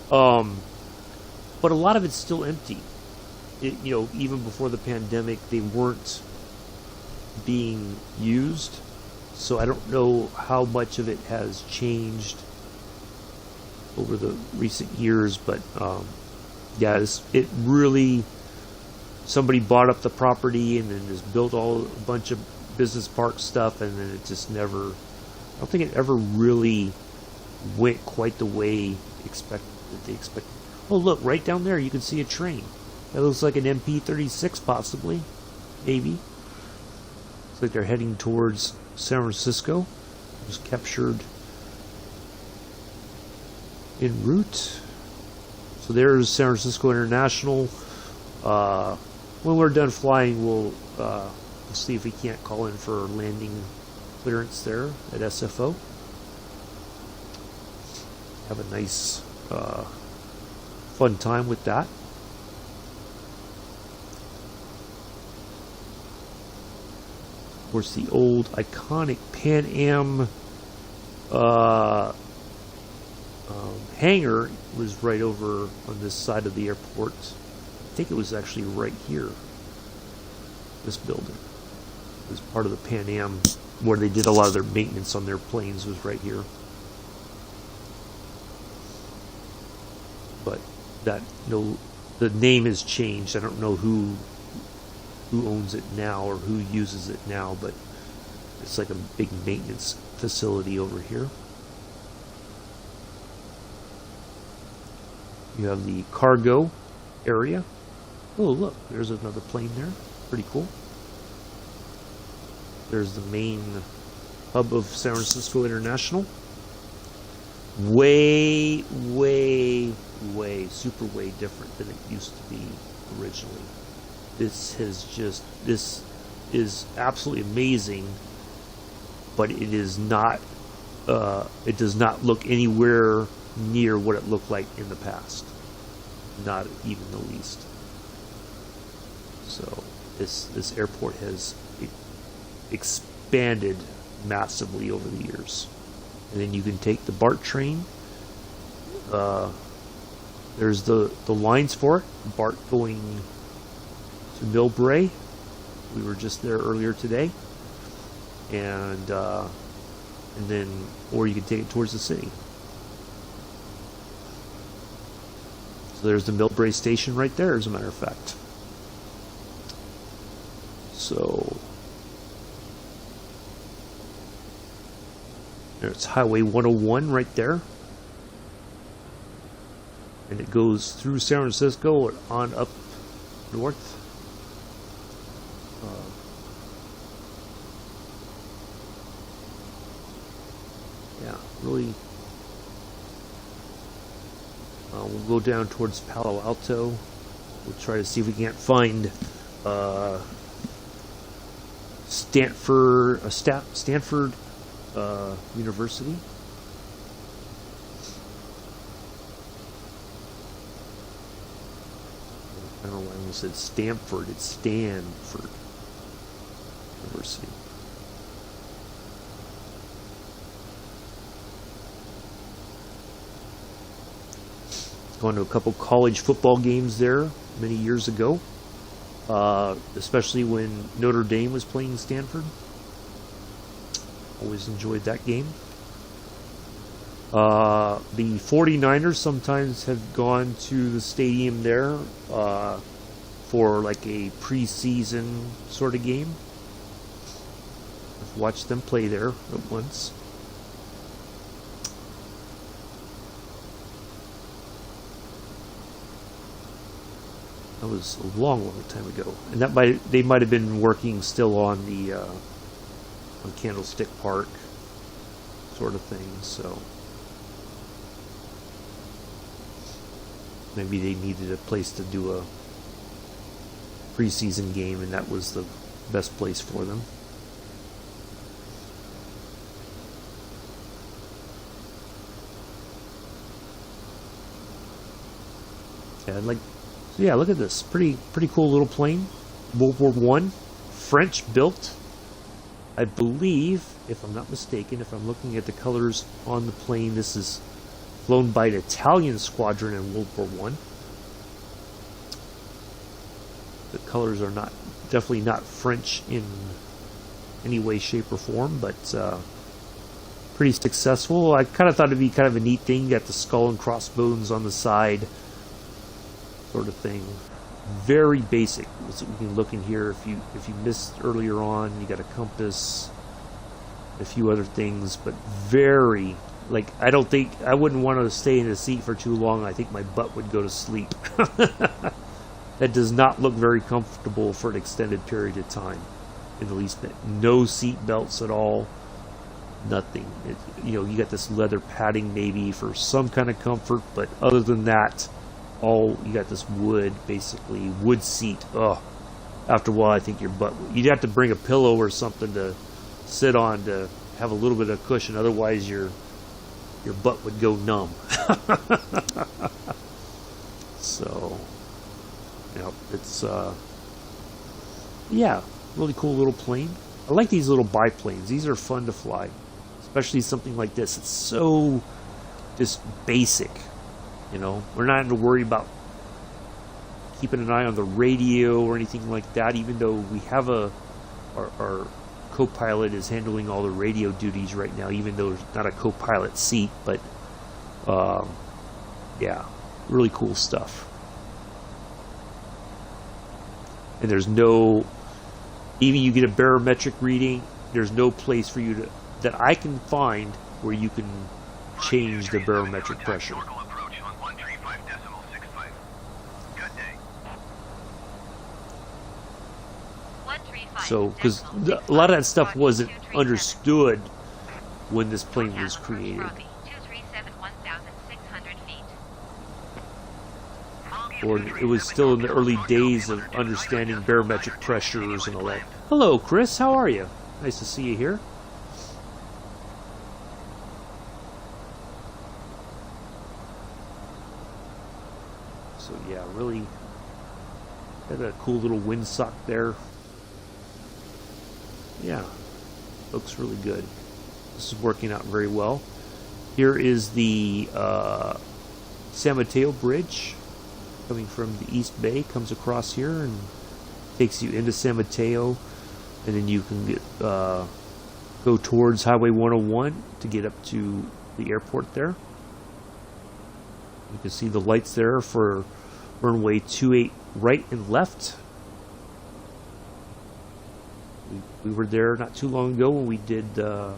But a lot of it's still empty. Even before the pandemic, they weren't being used, so I don't know how much of it has changed over the recent years, but yeah, it really somebody bought up the property and then just built a bunch of business park stuff, and then it just never, I don't think it ever really went quite the way they expected. Oh, look, right down there you can see a train. That looks like an MP-36 possibly, maybe. Looks like they're heading towards San Francisco. It was captured en route. So there's San Francisco International. When we're done flying, we'll see if we can't call in for landing clearance there at SFO. Have a nice fun time with that. Of course, the old iconic Pan Am hangar was right over on this side of the airport. I think it was actually right here. This building. It was part of the Pan Am where they did a lot of their maintenance on their planes, was right here. But the name has changed. I don't know who owns it now or who uses it now, but it's like a big maintenance facility over here. You have the cargo area. Oh, look, there's another plane there. Pretty cool. There's the main hub of San Francisco International. Way, super way different than it used to be originally. This is absolutely amazing, but it is not. It does not look anywhere near what it looked like in the past. Not even the least. So this airport has expanded massively over the years. And then you can take the BART train. There's the lines for it. BART going to Millbrae. We were just there earlier today. And then, or you can take it towards the city. So there's the Millbrae station right there, as a matter of fact. So there's Highway 101 right there. And it goes through San Francisco and on up north. Yeah, really. We'll go down towards Palo Alto. We'll try to see if we can't find Stanford University. I don't know why I almost said Stanford. It's Stanford University. Gone to a couple college football games there many years ago, especially when Notre Dame was playing Stanford. Always enjoyed that game. The 49ers sometimes have gone to the stadium there for like a preseason sort of game. I've watched them play there at once. That was a long time ago, and they might have been working still on the on Candlestick Park sort of thing. So maybe they needed a place to do a preseason game, and that was the best place for them. Yeah, look at this. Pretty cool little plane. World War I, French built. I believe, if I'm not mistaken, if I'm looking at the colors on the plane, this is flown by an Italian squadron in World War I. The colors are definitely not French in any way, shape, or form, but pretty successful. I kind of thought it'd be kind of a neat thing. You got the skull and crossbones on the side, sort of thing. very basic. So we can look in here. If you missed earlier on, you got a compass, a few other things, but very, like, I wouldn't want to stay in the seat for too long. I think my butt would go to sleep. That does not look very comfortable for an extended period of time in the least bit. No seat belts at all. Nothing. You got this leather padding maybe for some kind of comfort, but other than that, you got this wood, basically wood seat. After a while, I think your butt, you'd have to bring a pillow or something to sit on to have a little bit of cushion. Otherwise, your butt would go numb. So, it's really cool little plane. I like these little biplanes. These are fun to fly, especially something like this. It's so just basic. We're not having to worry about keeping an eye on the radio or anything like that, even though we have our co-pilot is handling all the radio duties right now, even though there's not a co-pilot seat. But really cool stuff. And there's no, even you get a barometric reading, there's no place for you that I can find where you can change the barometric pressure. So, because a lot of that stuff wasn't understood when this plane was created. Or it was still in the early days of understanding barometric pressures and all that. Hello, Chris. How are you? Nice to see you here. So, yeah, really got a cool little windsock there. Yeah, looks really good. This is working out very well. Here is the San Mateo Bridge coming from the East Bay, comes across here and takes you into San Mateo, and then you can go towards Highway 101 to get up to the airport there. You can see the lights there for runway 28 right and left. We were there not too long ago when we did a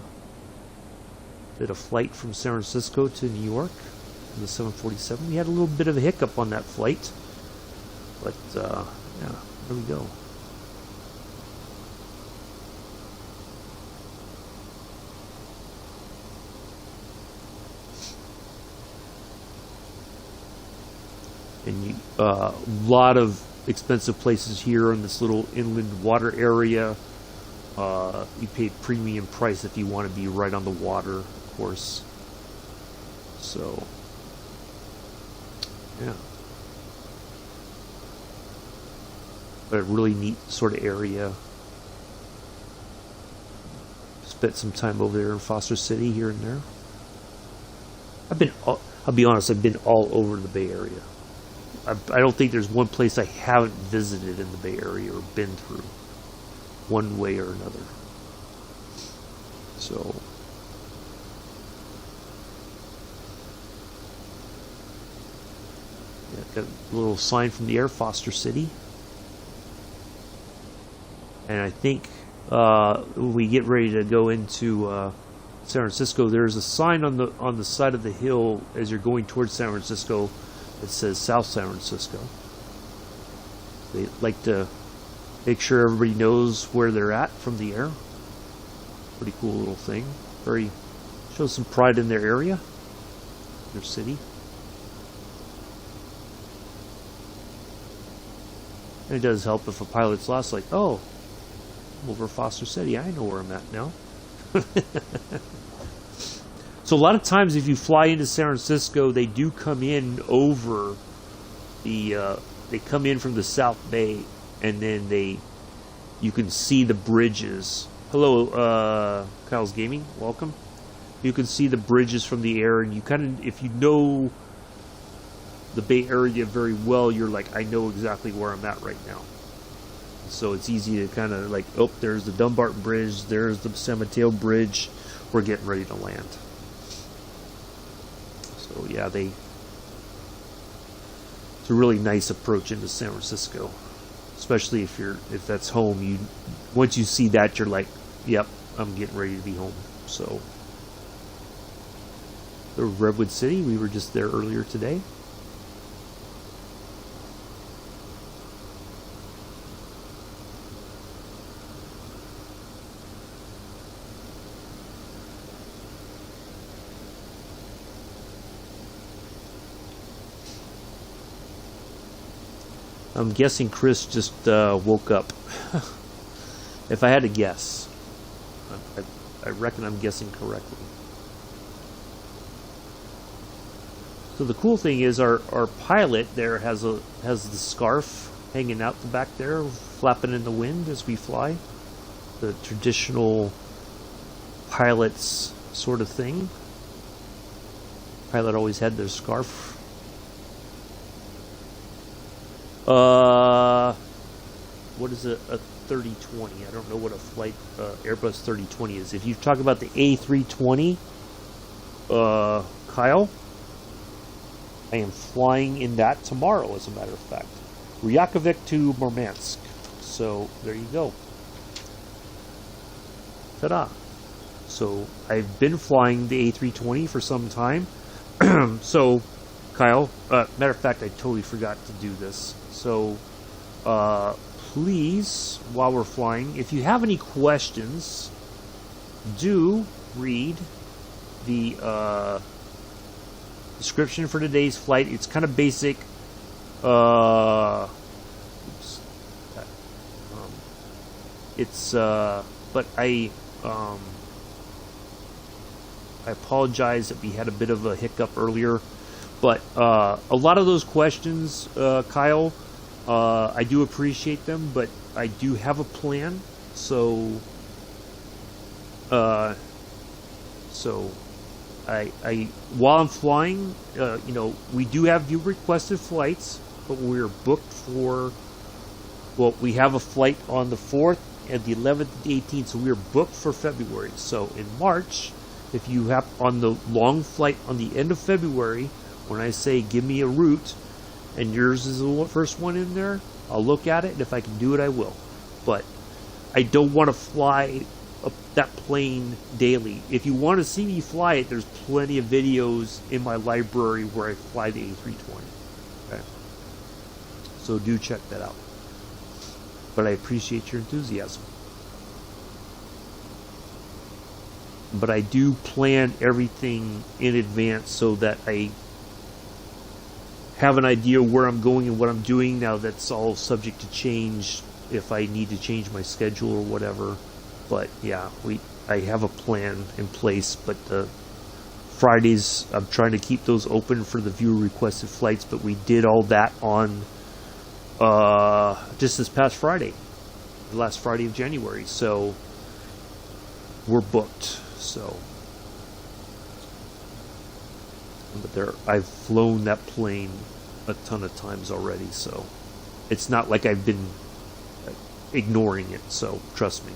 flight from San Francisco to New York in the 747. We had a little bit of a hiccup on that flight, but there we go. And a lot of expensive places here in this little inland water area. You pay premium price if you want to be right on the water, of course. So, yeah. But a really neat sort of area. Spent some time over there in Foster City here and there. I'll be honest, I've been all over the Bay Area. I don't think there's one place I haven't visited in the Bay Area or been through, one way or another. So, yeah, got a little sign from the air, Foster City. And I think when we get ready to go into San Francisco, there's a sign on the side of the hill as you're going towards San Francisco. It says South San Francisco. They like to make sure everybody knows where they're at from the air. Pretty cool little thing. Shows some pride in their area, their city. And it does help if a pilot's lost, like, oh, I'm over Foster City. I know where I'm at now. So a lot of times if you fly into San Francisco, they do come in over they come in from the South Bay, and then you can see the bridges. Hello, Kyle's Gaming, welcome. You can see the bridges from the air, and you kind of, if you know the Bay Area very well, you're like, I know exactly where I'm at right now. So it's easy to kind of like, oh, there's the Dumbarton Bridge, there's the San Mateo Bridge, we're getting ready to land. So yeah, they It's a really nice approach into San Francisco, especially if that's home. Once you see that, you're like, yep, I'm getting ready to be home. So the Redwood City, we were just there earlier today. I'm guessing Chris just woke up. If I had to guess, I reckon I'm guessing correctly. So the cool thing is our pilot there has the scarf hanging out the back there, flapping in the wind as we fly. The traditional pilot's sort of thing. Pilot always had their scarf. What is a 3020? I don't know what a flight Airbus 3020 is. If you talk about the A320, Kyle, I am flying in that tomorrow, as a matter of fact. Reykjavik to Murmansk. So there you go. Ta-da! So I've been flying the A320 for some time. So, Kyle, matter of fact, I totally forgot to do this. So, please, while we're flying, if you have any questions, do read the description for today's flight. It's kind of basic. But I apologize that we had a bit of a hiccup earlier. But a lot of those questions, Kyle, I do appreciate them, but I do have a plan. So I while I'm flying, we do have view requested flights, but we're booked for. Well, we have a flight on the 4th and the 11th and the 18th, so we're booked for February. So in March, if you have on the long flight on the end of February, when I say give me a route, and yours is the first one in there, I'll look at it, and if I can do it, I will. But I don't want to fly that plane daily. If you want to see me fly it, there's plenty of videos in my library where I fly the A320. Okay? So do check that out. But I appreciate your enthusiasm. But I do plan everything in advance so that I have an idea where I'm going and what I'm doing. Now that's all subject to change if I need to change my schedule or whatever. But yeah, I have a plan in place. But Fridays, I'm trying to keep those open for the viewer requested flights. But we did all that on just this past Friday, the last Friday of January. So we're booked. So, but I've flown that plane a ton of times already, so it's not like I've been ignoring it, so trust me.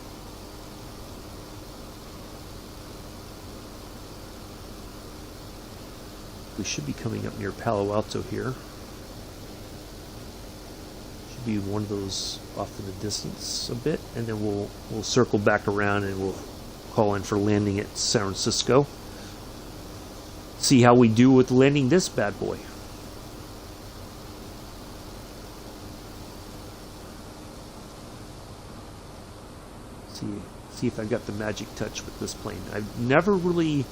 We should be coming up near Palo Alto here. Should be one of those off in the distance a bit, and then we'll circle back around and we'll call in for landing at San Francisco. See how we do with landing this bad boy. See if I got the magic touch with this plane. I've never really.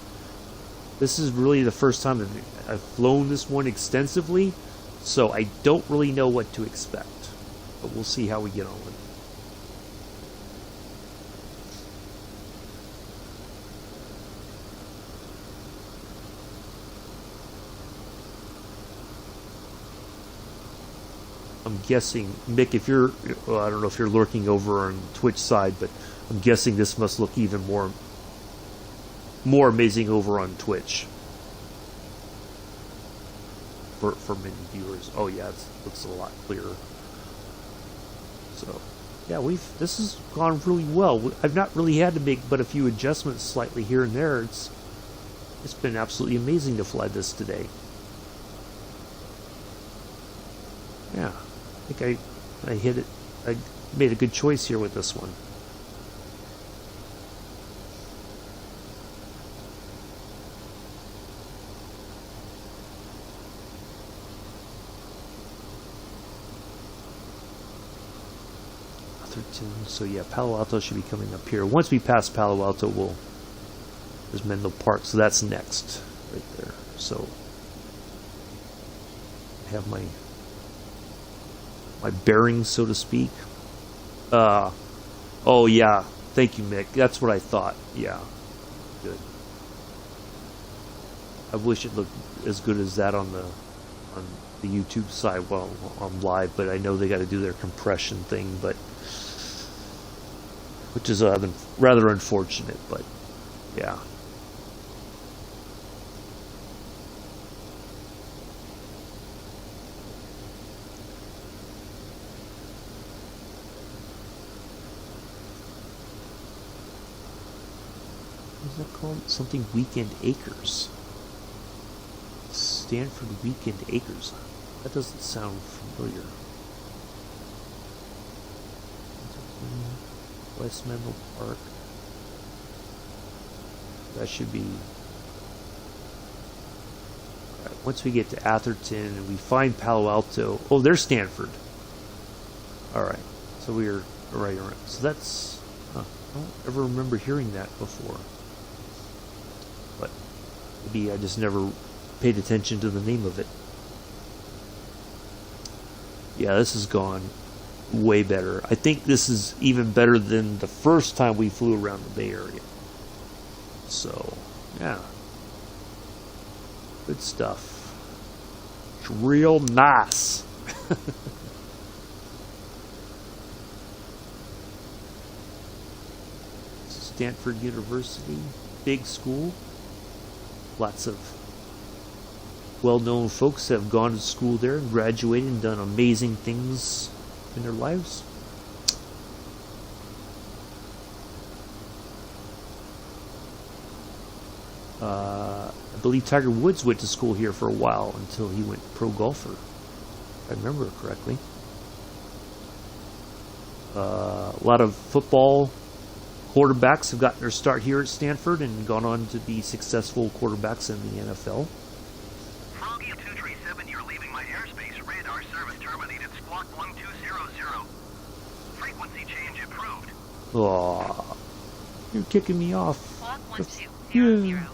This is really the first time that I've flown this one extensively, so I don't really know what to expect. But we'll see how we get on with it. I'm guessing, Mick, if you're, well, I don't know if you're lurking over on Twitch side, but I'm guessing this must look even more amazing over on Twitch for many viewers. Oh yeah, it looks a lot clearer. So yeah, this has gone really well. I've not really had to make but a few adjustments slightly here and there. It's been absolutely amazing to fly this today. Yeah, I think I hit it. I made a good choice here with this one. So yeah, Palo Alto should be coming up here. Once we pass Palo Alto, there's Menlo Park, so that's next, right there. So I have my bearings, so to speak. Oh yeah, thank you, Mick. That's what I thought. Yeah, good. I wish it looked as good as that on the YouTube side while I'm live, but I know they got to do their compression thing, which is rather unfortunate, but yeah. What's that called? Something Weekend Acres. Stanford Weekend Acres. That doesn't sound familiar. West Menlo Park. That should be... Right, once we get to Atherton and we find Palo Alto... Oh, there's Stanford. Alright. So we're right around. So that's... I don't ever remember hearing that before. But maybe I just never paid attention to the name of it. Yeah, this has gone way better. I think this is even better than the first time we flew around the Bay Area. So, yeah. Good stuff. It's real nice. Stanford University, big school. Lots of well-known folks have gone to school there and graduated and done amazing things in their lives. I believe Tiger Woods went to school here for a while until he went pro golfer, if I remember correctly. A lot of football quarterbacks have gotten their start here at Stanford and gone on to be successful quarterbacks in the NFL. Froggy 237, you're leaving my airspace. Radar service terminated. Squawk 1200. Frequency change approved. Aw, you're kicking me off. Squawk 1200.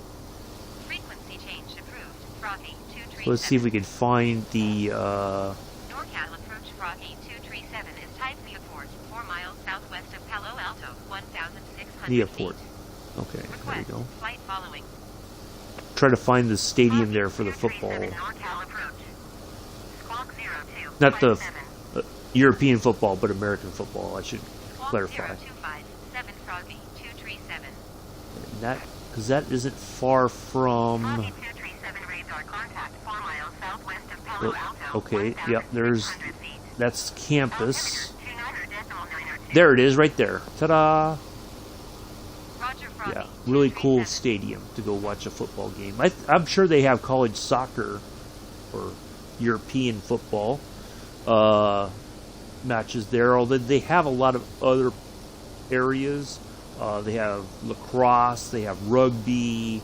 Frequency change approved. Froggy 237. Let's see if we can find the NorCal approach Froggy 237 is type Nieuport, 4 miles southwest of Palo Alto, 1,600 Nieuport. feet. Okay, there we Request go. flight following. Try to find the stadium there for the football. NorCal approach. Squawk 02. Not the European football, but American football, I should Squawk clarify. 0257 Froggy 237. And that, because that isn't far from... Froggy 237 radar contact 4 miles southwest of Palo Alto. Okay, yep, there's... 1,600 feet. That's campus. Altimeter 29.902. There it is, right there. Ta-da! Roger Froggy Yeah, really cool 237. stadium to go watch a football game. I'm sure they have college soccer or European football matches there, although they have a lot of other areas. They have lacrosse, they have rugby,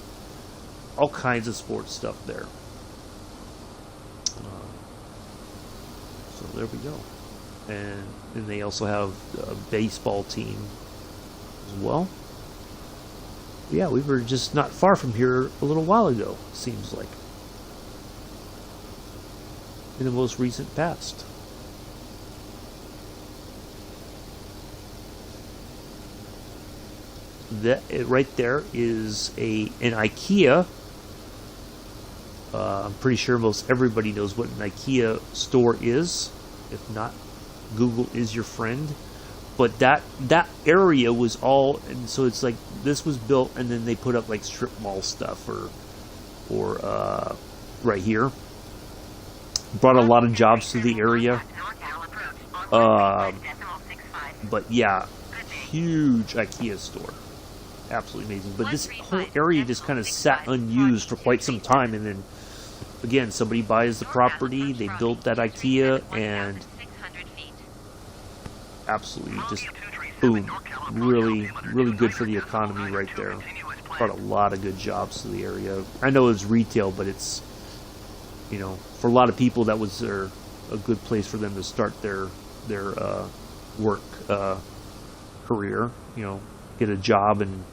all kinds of sports stuff there. So there we go. And then they also have a baseball team as well. Yeah, we were just not far from here a little while ago, seems like. In the most recent past. That right there is an IKEA. I'm pretty sure most everybody knows what an IKEA store is. If not, Google is your friend. But that area was all, and so it's like this was built, and then they put up like strip mall stuff, or right here. Brought a lot of jobs to the area. But yeah, huge IKEA store. Absolutely amazing. But this whole area just kind of sat unused for quite some time, and then again, somebody buys the property, they built that IKEA, and 1,600 feet. absolutely just boom, really, really good for the economy right there. Brought a lot of good jobs to the area. I know it's retail, but it's, you know, for a lot of people that was a good place for them to start their work career. You know, get a job and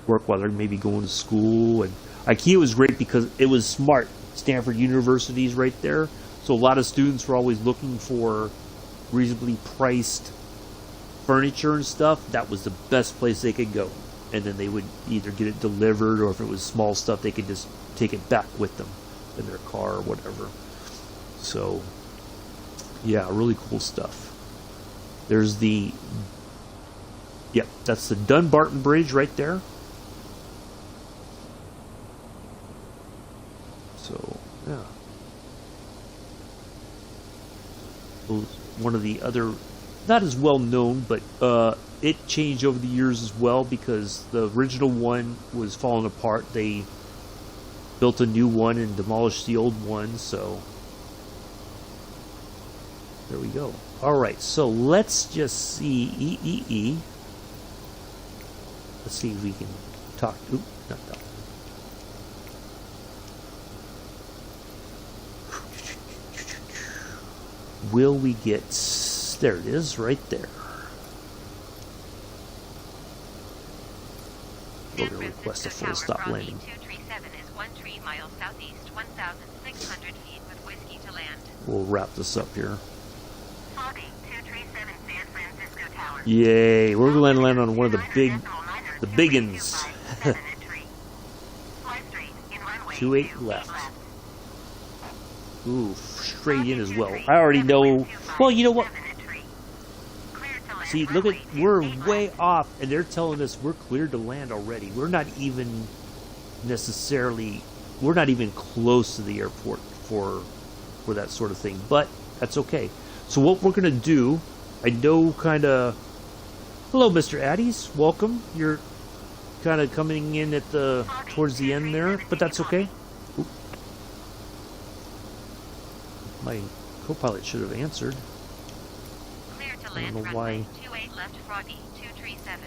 work while they're maybe going to school. And IKEA was great because it was smart. Stanford University is right there, so a lot of students were always looking for reasonably priced furniture and stuff. That was the best place they could go, and then they would either get it delivered, or if it was small stuff, they could just take it back with them in their car or whatever. So yeah, really cool stuff. There's the, yep, that's the Dunbarton Bridge right there. So yeah, one of the other, not as well known, but it changed over the years as well, because the original one was falling apart. They built a new one and demolished the old one, so there we go. Alright, so let's just see Let's see if we can talk. Oop, not that. Will we get... There it is, right there. We're going to request a full stop landing. 237 is 13 miles southeast, 1,600 feet with whiskey to land. We'll wrap this up here. Foggy, 237 San Francisco Tower. Yay! We're going to land on one of the biggins. 28 left. Ooh, straight in as well. I already know. Well, you know what? See, look at, we're way off, and they're telling us we're cleared to land already. We're not even necessarily, we're not even close to the airport for that sort of thing, but that's okay. So what we're going to do, I know kind of, hello, Mr. Addies, welcome. You're kind of coming in at towards the end there, but that's okay. Oop. My co-pilot should have answered. I don't know why. 28 left, Froggy, 237.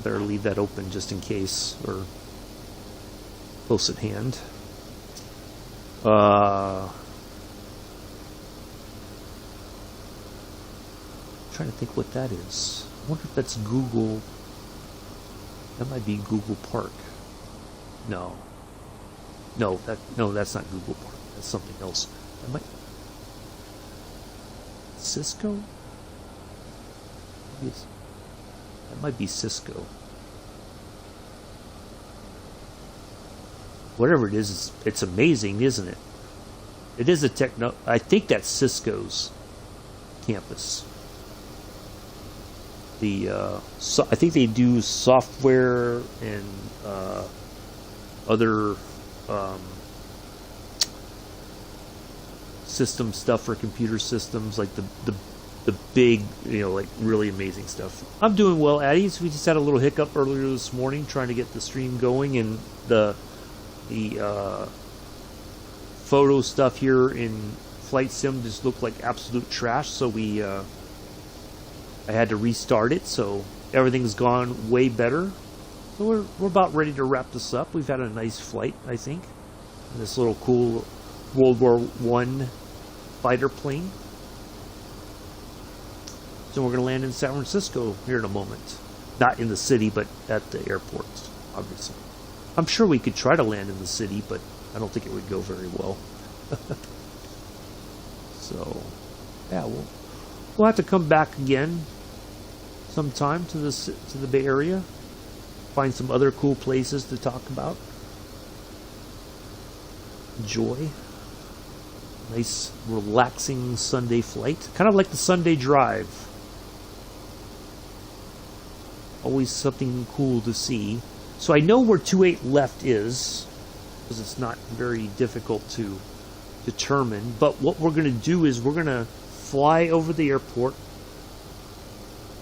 Better leave that open just in case, or close at hand. Trying to think what that is. I wonder if that's Google. That might be Google Park. No, that's not Google Park. That's something else. That might Cisco. That might be Cisco. Whatever it is, it's amazing, isn't it? It is a techno. I think that's Cisco's campus. I think they do software and other system stuff for computer systems, like the big, you know, like really amazing stuff. I'm doing well, Addies. We just had a little hiccup earlier this morning trying to get the stream going, and the photo stuff here in Flight Sim just looked like absolute trash, so I had to restart it, so everything's gone way better. So we're about ready to wrap this up. We've had a nice flight, I think. This little cool World War I fighter plane. So we're going to land in San Francisco here in a moment. Not in the city, but at the airport, obviously. I'm sure we could try to land in the city, but I don't think it would go very well. So, yeah, we'll have to come back again sometime to the Bay Area. Find some other cool places to talk about. Enjoy. Nice, relaxing Sunday flight. Kind of like the Sunday drive. Always something cool to see. So I know where 28 left is, because it's not very difficult to determine. But what we're going to do is we're going to fly over the airport,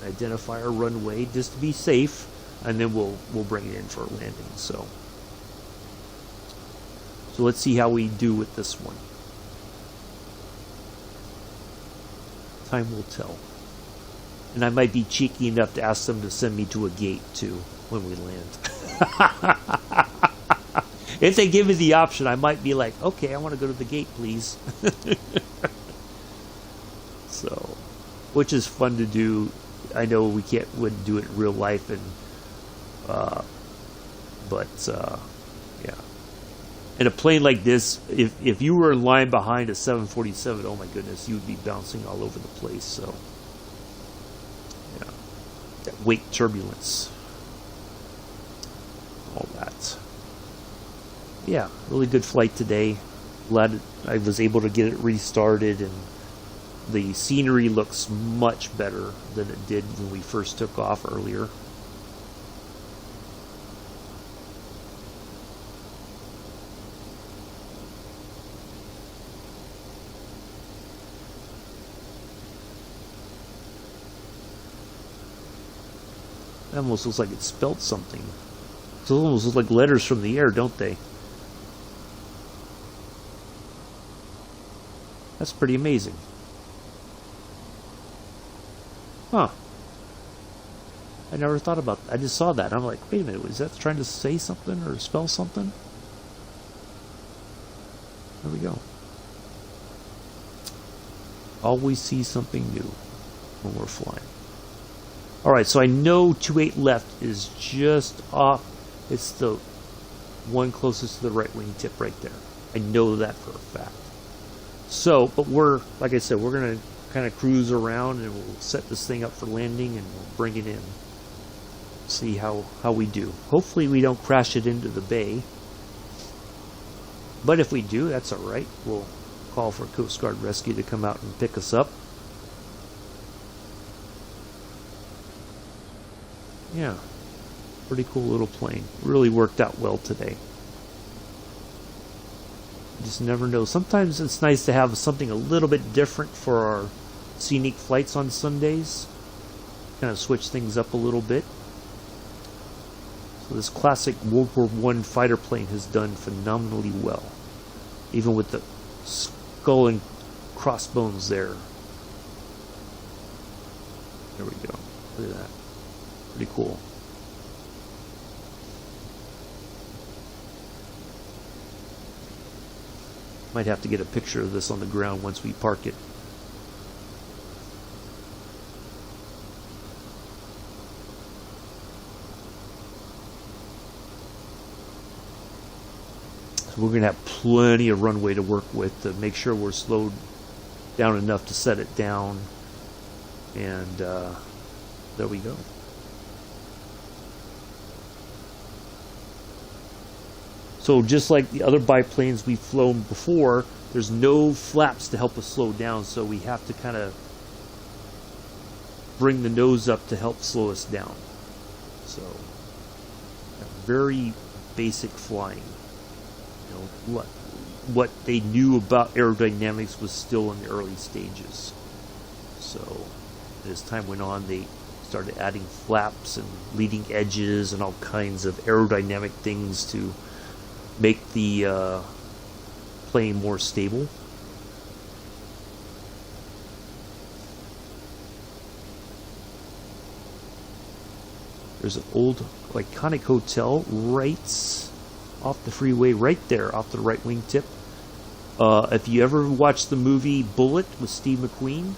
identify our runway just to be safe, and then we'll bring it in for a landing. So So let's see how we do with this one. Time will tell. And I might be cheeky enough to ask them to send me to a gate too when we land. If they give me the option, I might be like, okay, I want to go to the gate, please. So, which is fun to do. I know we wouldn't do it in real life, and yeah. In a plane like this, if you were in line behind a 747, oh my goodness, you would be bouncing all over the place. So, yeah, that weight turbulence, all that. Yeah, really good flight today. Glad I was able to get it restarted, and the scenery looks much better than it did when we first took off earlier. It almost looks like it spelled something. It almost looks like letters from the air, don't they? That's pretty amazing. Huh. I never thought about that. I just saw that. I'm like, wait a minute, was that trying to say something or spell something? There we go. Always see something new when we're flying. Alright, so I know 28 left is just off. It's the one closest to the right wing tip right there. I know that for a fact. So, but we're, like I said, we're going to kind of cruise around and we'll set this thing up for landing and we'll bring it in. See how we do. Hopefully we don't crash it into the bay. But if we do, that's alright. We'll call for Coast Guard Rescue to come out and pick us up. Yeah, pretty cool little plane. Really worked out well today. You just never know. Sometimes it's nice to have something a little bit different for our scenic flights on Sundays. Kind of switch things up a little bit. So this classic World War I fighter plane has done phenomenally well. Even with the skull and crossbones there. There we go. Look at that. Pretty cool. Might have to get a picture of this on the ground once we park it. So we're going to have plenty of runway to work with to make sure we're slowed down enough to set it down. And there we go. So just like the other biplanes we've flown before, there's no flaps to help us slow down, so we have to kind of bring the nose up to help slow us down. So, very basic flying. You know, what they knew about aerodynamics was still in the early stages. So, as time went on, they started adding flaps and leading edges and all kinds of aerodynamic things to make the plane more stable. There's an old iconic hotel right off the freeway, right there off the right wing tip. If you ever watched the movie Bullet with Steve McQueen,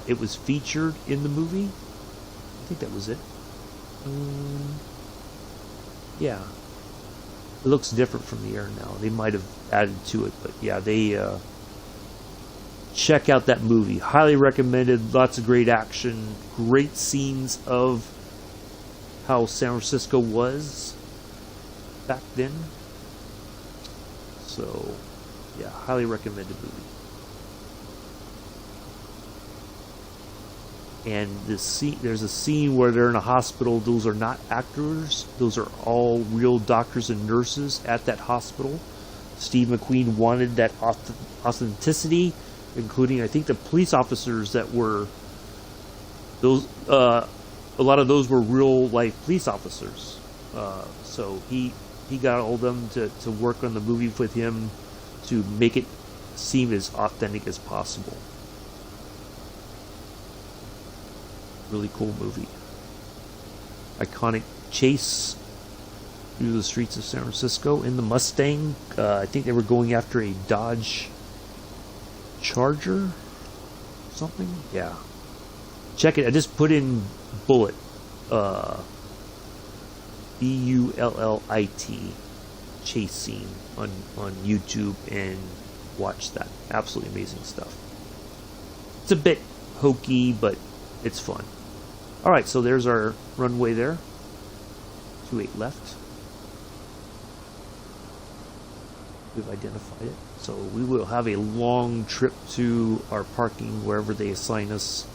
it was featured in the movie. I think that was it. Yeah. It looks different from the air now. They might have added to it, but yeah, they check out that movie. Highly recommended. Lots of great action, great scenes of how San Francisco was back then. So, yeah, highly recommended movie. And there's a scene where they're in a hospital. Those are not actors. Those are all real doctors and nurses at that hospital. Steve McQueen wanted that authenticity, including, I think, the police officers that were those. A lot of those were real life police officers. So he he got all of them to work on the movie with him to make it seem as authentic as possible. Really cool movie. Iconic chase through the streets of San Francisco in the Mustang. I think they were going after a Dodge Charger, something. Yeah, check it. I just put in Bullet, Bullit, chase scene on YouTube and watch that. Absolutely amazing stuff. It's a bit hokey, but it's fun. All right, so there's our runway there. 28 left. We've identified it. So we will have a long trip to our parking wherever they assign us.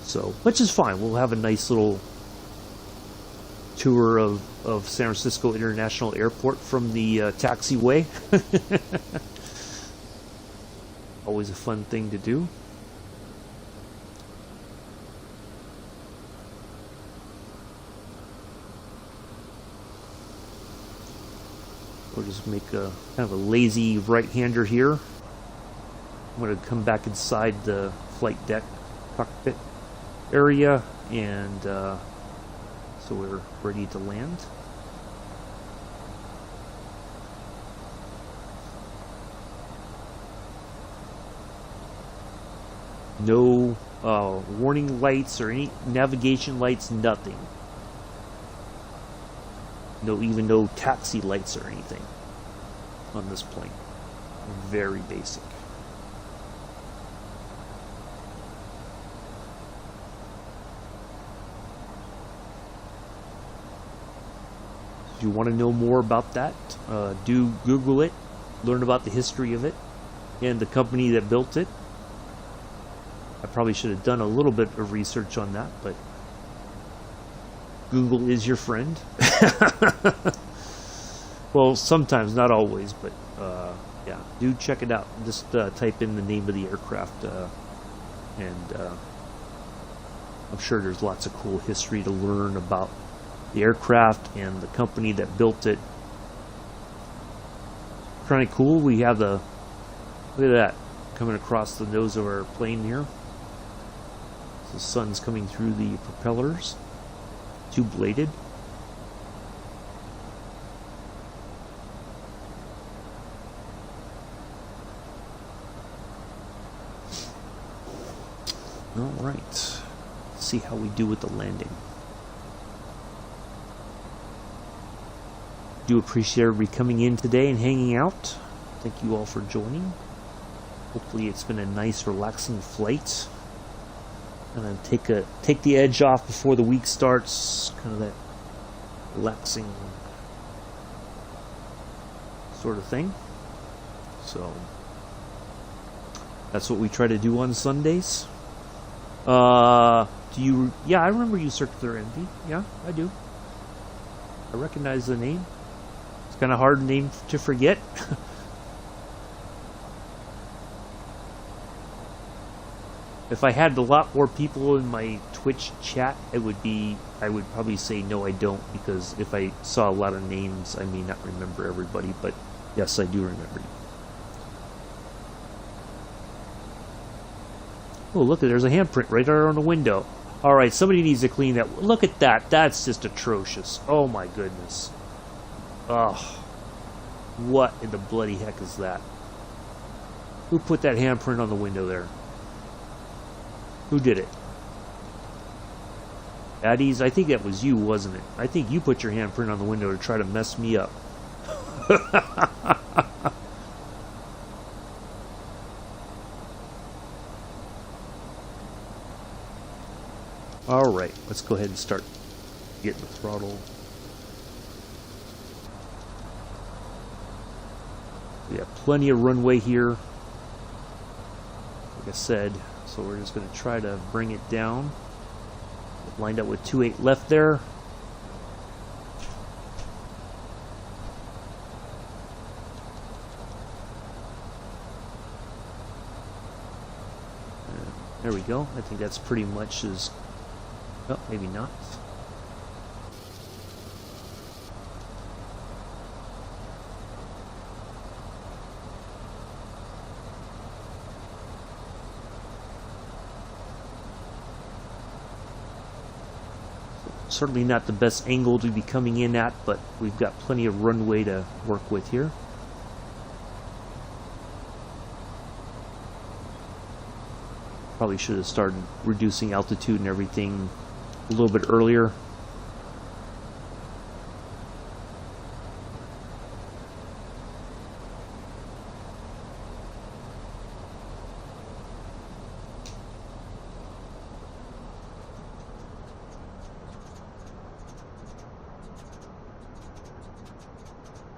So, which is fine. We'll have a nice little tour of San Francisco International Airport from the taxiway. Always a fun thing to do. We'll just make a kind of a lazy right-hander here. I'm going to come back inside the flight deck cockpit area, and so we're ready to land. No warning lights or any navigation lights, nothing. Even no taxi lights or anything on this plane. Very basic. If you want to know more about that, do Google it, learn about the history of it, and the company that built it. I probably should have done a little bit of research on that, but Google is your friend. Well, sometimes, not always, but yeah, do check it out. Just type in the name of the aircraft, and I'm sure there's lots of cool history to learn about the aircraft and the company that built it. Kind of cool. We have look at that coming across the nose of our plane here. The sun's coming through the propellers. Two-bladed. All right. Let's see how we do with the landing. Do appreciate everybody coming in today and hanging out. Thank you all for joining. Hopefully it's been a nice, relaxing flight. And then take the edge off before the week starts. Kind of that relaxing sort of thing. So that's what we try to do on Sundays. Do you? Yeah, I remember you, Circular Envy. Yeah, I do. I recognize the name. It's kind of hard name to forget. If I had a lot more people in my Twitch chat, I would probably say no, I don't, because if I saw a lot of names, I may not remember everybody, but yes, I do remember you. Oh, look, there's a handprint right there on the window. Alright, somebody needs to clean that. Look at that. That's just atrocious. Oh my goodness. Ugh. What in the bloody heck is that? Who put that handprint on the window there? Who did it? Addies, I think that was you, wasn't it? I think you put your handprint on the window to try to mess me up. Alright, let's go ahead and start getting the throttle. We have plenty of runway here, like I said. So we're just going to try to bring it down. Lined up with 28 left there. There we go. I think that's pretty much as... Oh, maybe not. Certainly not the best angle to be coming in at, but we've got plenty of runway to work with here. Probably should have started reducing altitude and everything a little bit earlier.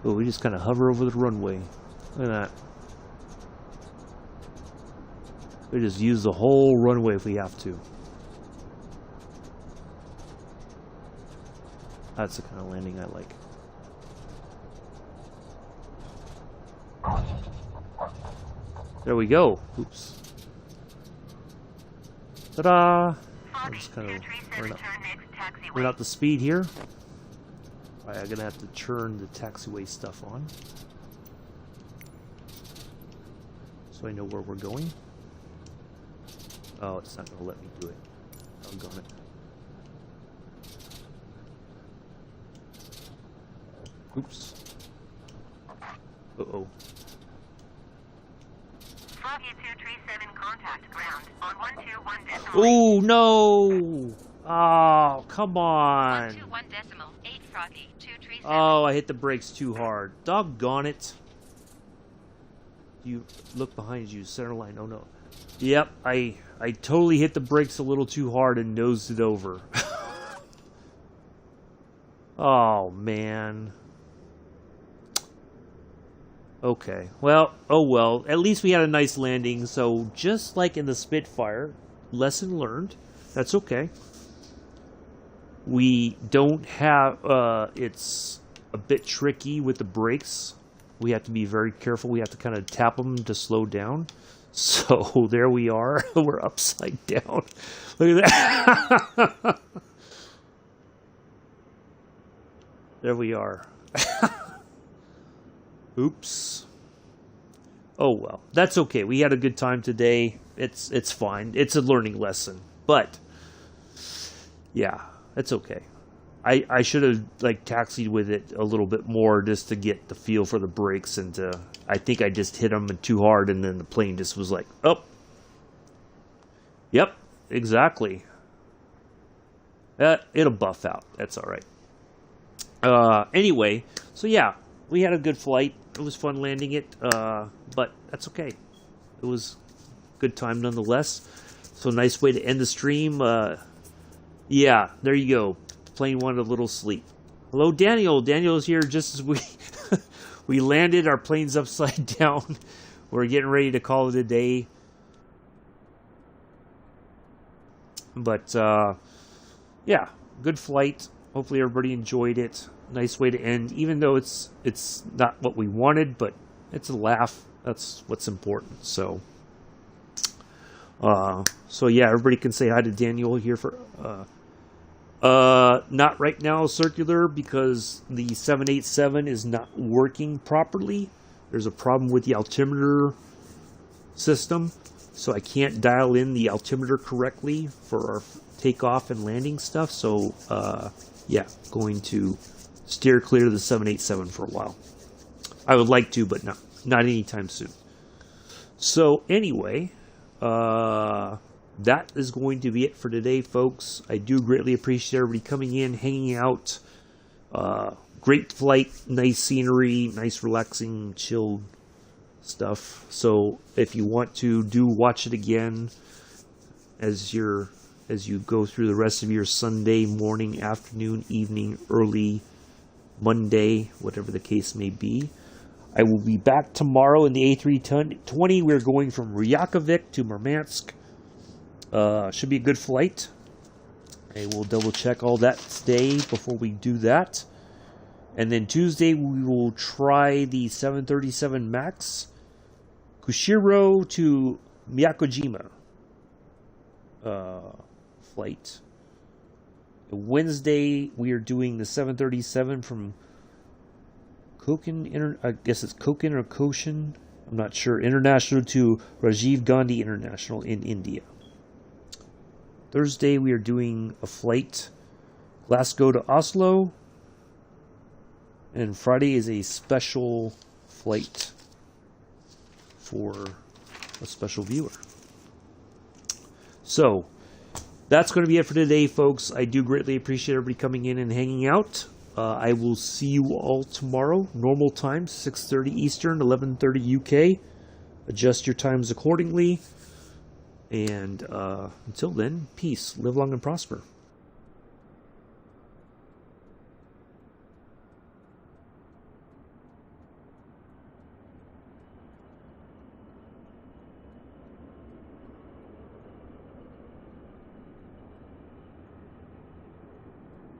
Oh, we just kind of hover over the runway. Look at that. We just use the whole runway if we have to. That's the kind of landing I like. There we go. Oops. Ta-da! I'm just kind of run out the speed here. Alright, I'm gonna have to turn the taxiway stuff on, so I know where we're going. Oh, it's not gonna let me do it. Doggone it. Oops. Uh-oh. Foggy 237 contact ground on 121.8. Oh, no! Oh, come on. 121.8 Froggy 237. Oh, I hit the brakes too hard. Doggone it. You look behind you, center line. Oh, no. Yep, I totally hit the brakes a little too hard and nosed it over. Oh, man. Okay. Well, oh well. At least we had a nice landing. So just like in the Spitfire, lesson learned. That's okay. We don't have... it's a bit tricky with the brakes. We have to be very careful. We have to kind of tap them to slow down. So there we are. We're upside down. Look at that. There we are. Oops. Oh well. That's okay. We had a good time today. It's fine. It's a learning lesson. But yeah, it's okay. I should have like taxied with it a little bit more just to get the feel for the brakes, and I think I just hit them too hard, and then the plane just was like, oh. Yep, exactly. It'll buff out. That's all right. Anyway, so yeah, we had a good flight. It was fun landing it, but that's okay. It was a good time nonetheless. So nice way to end the stream. Yeah, there you go. Plane wanted a little sleep. Hello, Daniel. Daniel's here just as we landed. Our plane's upside down. We're getting ready to call it a day. But yeah, good flight. Hopefully everybody enjoyed it. Nice way to end, even though it's not what we wanted, but it's a laugh. That's what's important. So yeah, everybody can say hi to Daniel here for not right now, Circular, because the 787 is not working properly. There's a problem with the altimeter system, so I can't dial in the altimeter correctly for our takeoff and landing stuff. So yeah, going to steer clear of the 787 for a while. I would like to, but not anytime soon. So anyway, that is going to be it for today, folks. I do greatly appreciate everybody coming in, hanging out. Great flight, nice scenery, nice relaxing, chilled stuff. So if you want to watch it again as you go through the rest of your Sunday morning, afternoon, evening, early Monday, whatever the case may be. I will be back tomorrow in the A320. We're going from Reykjavik to Murmansk. Should be a good flight. I will double check all that today before we do that. And then Tuesday we will try the 737 MAX Kushiro to Miyakojima flight. Wednesday we are doing the 737 from Cochin, I guess it's Cochin or Cochin, I'm not sure, International to Rajiv Gandhi International in India. Thursday we are doing a flight Glasgow to Oslo. And Friday is a special flight for a special viewer. So, that's going to be it for today, folks. I do greatly appreciate everybody coming in and hanging out. I will see you all tomorrow. Normal time, 6:30 Eastern, 11:30 UK. Adjust your times accordingly. And until then, peace. Live long and prosper.